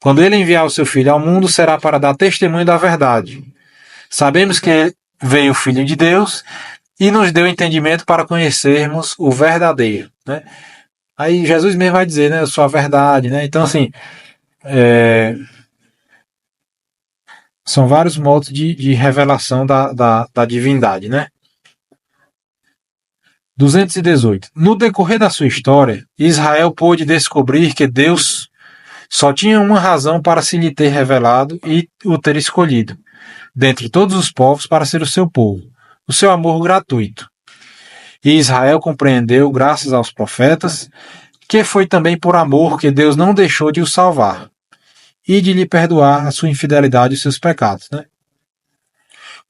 Quando ele enviar o seu Filho ao mundo, será para dar testemunho da verdade. Sabemos que veio o Filho de Deus e nos deu entendimento para conhecermos o verdadeiro, né? Aí Jesus mesmo vai dizer, né? Eu sou a verdade, né? Então, assim, são vários modos de revelação da divindade, né? 218. No decorrer da sua história, Israel pôde descobrir que Deus só tinha uma razão para se lhe ter revelado e o ter escolhido, dentre todos os povos, para ser o seu povo, o seu amor gratuito. E Israel compreendeu, graças aos profetas, que foi também por amor que Deus não deixou de o salvar e de lhe perdoar a sua infidelidade e os seus pecados, né?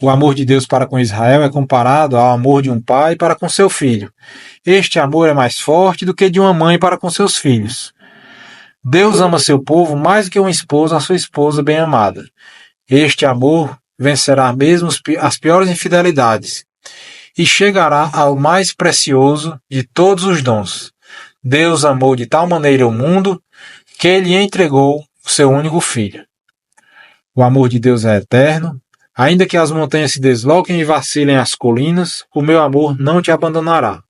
O amor de Deus para com Israel é comparado ao amor de um pai para com seu filho. Este amor é mais forte do que de uma mãe para com seus filhos. Deus ama seu povo mais do que um esposo a sua esposa bem-amada. Este amor vencerá mesmo as piores infidelidades e chegará ao mais precioso de todos os dons. Deus amou de tal maneira o mundo que ele entregou o seu único filho. O amor de Deus é eterno. Ainda que as montanhas se desloquem e vacilem as colinas, o meu amor não te abandonará.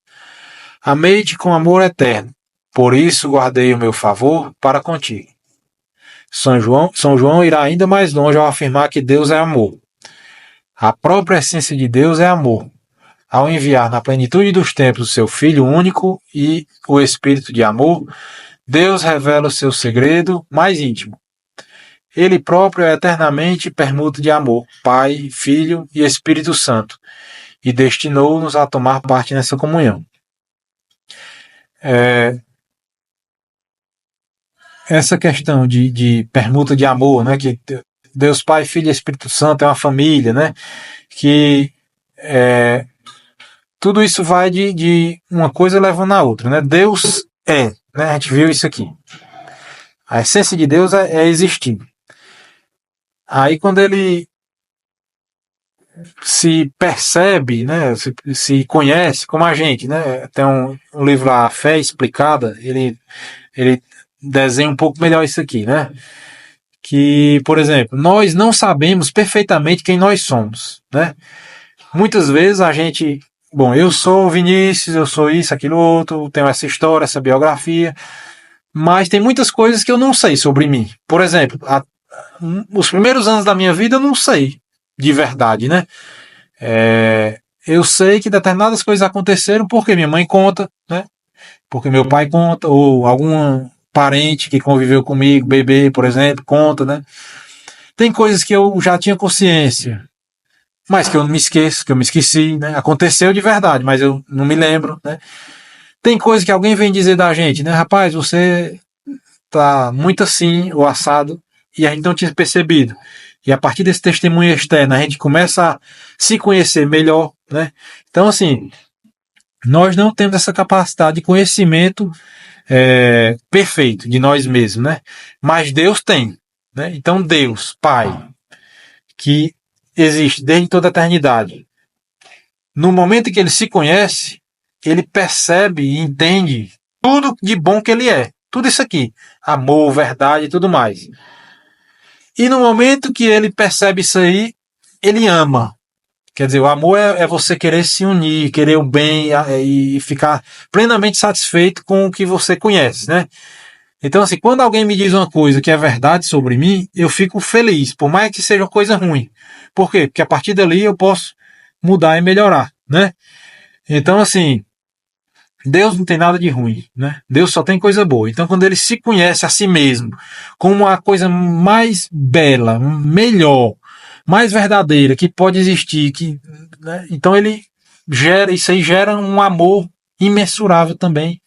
Amei-te com amor eterno. Por isso guardei o meu favor para contigo. São João irá ainda mais longe ao afirmar que Deus é amor. A própria essência de Deus é amor. Ao enviar na plenitude dos tempos o seu Filho único e o Espírito de amor, Deus revela o seu segredo mais íntimo. Ele próprio é eternamente permuta de amor, Pai, Filho e Espírito Santo, e destinou-nos a tomar parte nessa comunhão. Essa questão de permuta de amor, né, que Deus Pai, Filho e Espírito Santo é uma família, né, que tudo isso vai de uma coisa levando a outra, né? Deus é, né? A gente viu isso aqui. A essência de Deus é existir. Aí quando ele se percebe, né, se conhece, como a gente, né? Tem um livro lá, A Fé Explicada, ele desenha um pouco melhor isso aqui, né? Que, por exemplo, nós não sabemos perfeitamente quem nós somos, né? Muitas vezes a gente, bom, eu sou Vinícius, eu sou isso, aquilo outro, tenho essa história, essa biografia, mas tem muitas coisas que eu não sei sobre mim. Por exemplo, os primeiros anos da minha vida eu não sei de verdade, né? Eu sei que determinadas coisas aconteceram porque minha mãe conta, né? Porque meu pai conta, ou algum parente que conviveu comigo, bebê, por exemplo, conta, né? Tem coisas que eu já tinha consciência, mas que eu não me esqueço, que eu me esqueci, né? Aconteceu de verdade, mas eu não me lembro, né? Tem coisas que alguém vem dizer da gente, né? Rapaz, você tá muito assim, ou assado, e a gente não tinha percebido. E a partir desse testemunho externo, a gente começa a se conhecer melhor, né? Então, assim, nós não temos essa capacidade de conhecimento perfeito de nós mesmos, né? Mas Deus tem, né? Então, Deus, Pai, que existe desde toda a eternidade, no momento em que ele se conhece, ele percebe e entende tudo de bom que ele é. Tudo isso aqui. Amor, verdade e tudo mais. E no momento que ele percebe isso aí, ele ama. Quer dizer, o amor é você querer se unir, querer o bem e ficar plenamente satisfeito com o que você conhece, né? Então, assim, quando alguém me diz uma coisa que é verdade sobre mim, eu fico feliz, por mais que seja uma coisa ruim. Por quê? Porque a partir dali eu posso mudar e melhorar, né? Então, assim, Deus não tem nada de ruim, né? Deus só tem coisa boa. Então, quando ele se conhece a si mesmo como a coisa mais bela, melhor, mais verdadeira que pode existir, né? Então isso aí gera um amor imensurável também,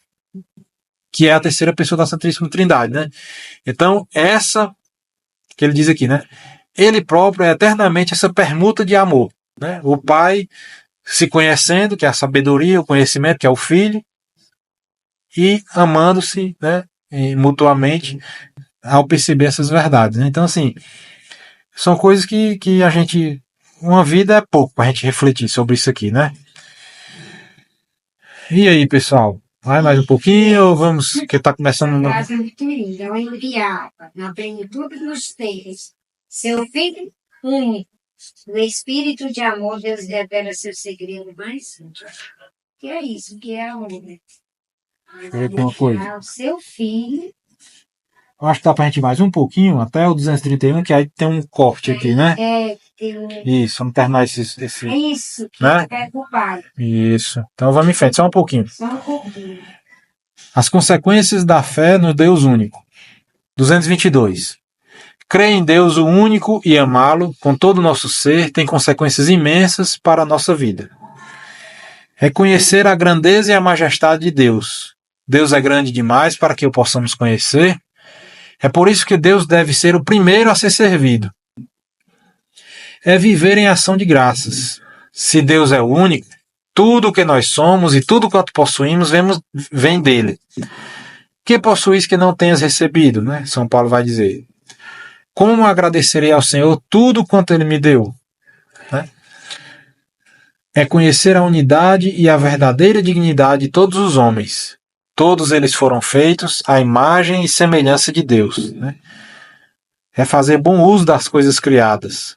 que é a terceira pessoa da Santíssima Trindade, né? Então, essa que ele diz aqui, né? Ele próprio é eternamente essa permuta de amor, né? O Pai se conhecendo, que é a sabedoria, o conhecimento, que é o Filho, e amando-se, né, mutuamente ao perceber essas verdades, né? Então, assim, são coisas que a gente... Uma vida é pouco para a gente refletir sobre isso aqui, né? E aí, pessoal? Vai mais um pouquinho ou vamos... Que está começando... Casa muito linda, eu enviava na plenitude dos tempos, seu Filho único, no Espírito de amor, Deus revela seu segredo mais santo. Que é isso, que é amor, né? Deixa eu ver aqui uma coisa. O seu Filho. Eu acho que dá pra gente ir mais um pouquinho, até o 231, que aí tem um corte aqui, né? Tem um... Isso, vamos terminar esse É isso, que né? é culpado. Isso. Então vamos em frente, só um pouquinho. Só um pouquinho. As consequências da fé no Deus único. 222. Crer em Deus o único e amá-lo com todo o nosso ser tem consequências imensas para a nossa vida. Reconhecer a grandeza e a majestade de Deus. Deus é grande demais para que o possamos conhecer. É por isso que Deus deve ser o primeiro a ser servido. É viver em ação de graças. Se Deus é o único, tudo o que nós somos e tudo quanto possuímos vem dele. Que possuís que não tenhas recebido, né? São Paulo vai dizer. Como agradecerei ao Senhor tudo quanto ele me deu? Né? É conhecer a unidade e a verdadeira dignidade de todos os homens. Todos eles foram feitos à imagem e semelhança de Deus. Né? É fazer bom uso das coisas criadas.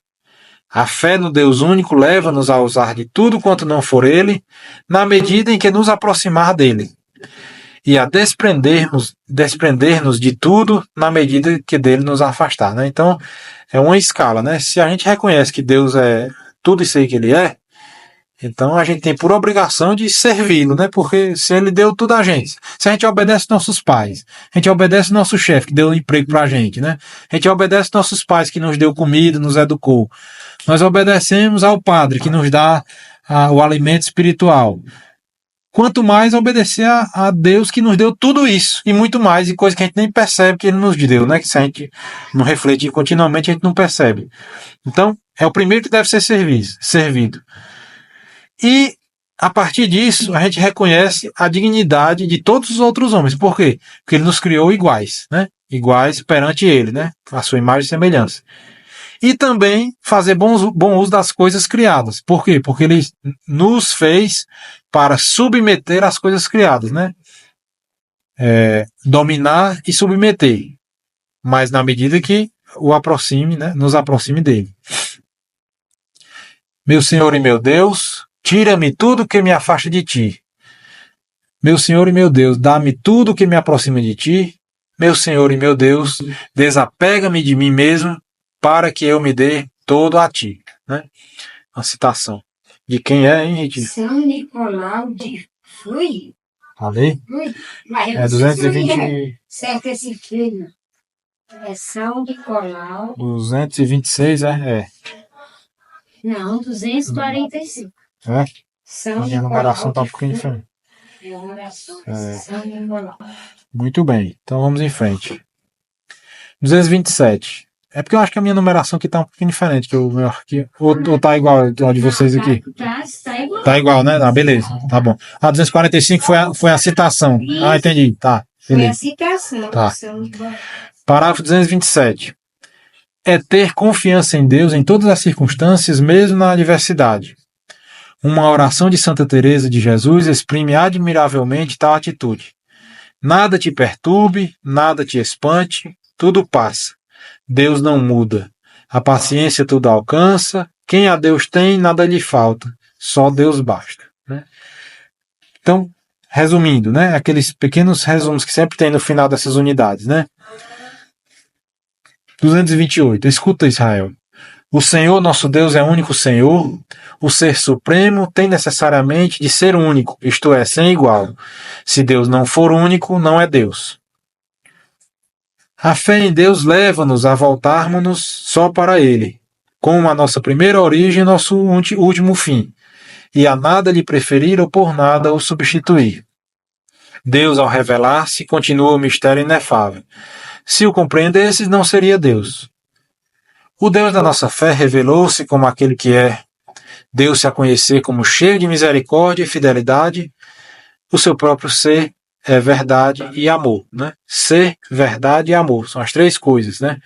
A fé no Deus único leva-nos a usar de tudo quanto não for Ele, na medida em que nos aproximar dele. E a desprender-nos de tudo na medida que dele nos afastar. Né? Então, é uma escala. Né? Se a gente reconhece que Deus é tudo isso aí que Ele é, então a gente tem por obrigação de servi-lo, né? Porque se ele deu tudo a gente, se a gente obedece nossos pais, a gente obedece nosso chefe que deu um emprego pra gente, né? A gente obedece nossos pais que nos deu comida, nos educou. Nós obedecemos ao Padre que nos dá o alimento espiritual. Quanto mais obedecer a Deus que nos deu tudo isso e muito mais, e coisa que a gente nem percebe que ele nos deu, né? Que se a gente não refletir continuamente, a gente não percebe. Então, é o primeiro que deve ser servido. E, a partir disso, a gente reconhece a dignidade de todos os outros homens. Por quê? Porque ele nos criou iguais, né? Iguais perante ele, né? A sua imagem e semelhança. E também fazer bom uso das coisas criadas. Por quê? Porque ele nos fez para submeter as coisas criadas, né? Dominar e submeter. Mas na medida que o aproxime, né? Nos aproxime dele. Meu Senhor e meu Deus, tira-me tudo que me afasta de ti. Meu Senhor e meu Deus, dá-me tudo que me aproxima de ti. Meu Senhor e meu Deus, desapega-me de mim mesmo para que eu me dê todo a ti. Né? Uma citação. De quem é, hein, Ritinho? São Nicolau de Fui. Ali? Mas É 220... certo esse filho. É São Nicolau. 226, é? Não, 245. É? São A minha numeração está um pouquinho diferente. São Nicolau. Muito bem, então vamos em frente. 227. É porque eu acho que a minha numeração aqui está um pouquinho diferente que o meu aqui. Ou tá igual ao de vocês aqui? Tá igual. Tá igual, né? Ah, beleza, tá bom. A 245 foi a citação. Isso. Ah, entendi, tá. Foi a Beleza. citação. Tá. São Nicolau. Parágrafo 227. É ter confiança em Deus em todas as circunstâncias, mesmo na adversidade. Uma oração de Santa Teresa de Jesus exprime admiravelmente tal atitude. Nada te perturbe, nada te espante, tudo passa. Deus não muda. A paciência tudo alcança. Quem a Deus tem, nada lhe falta. Só Deus basta. Né? Então, resumindo, né? Aqueles pequenos resumos que sempre tem no final dessas unidades, né? 228. Escuta, Israel. O Senhor, nosso Deus, é único Senhor. O Ser Supremo tem necessariamente de ser único, isto é, sem igual. Se Deus não for único, não é Deus. A fé em Deus leva-nos a voltarmos-nos só para Ele, como a nossa primeira origem e nosso último fim, e a nada lhe preferir ou por nada o substituir. Deus, ao revelar-se, continua o mistério inefável. Se o compreendesses, não seria Deus. O Deus da nossa fé revelou-se como aquele que é. Deu-se a conhecer como cheio de misericórdia e fidelidade. O seu próprio ser é verdade e amor, né? Ser, verdade e amor. São as três coisas, né?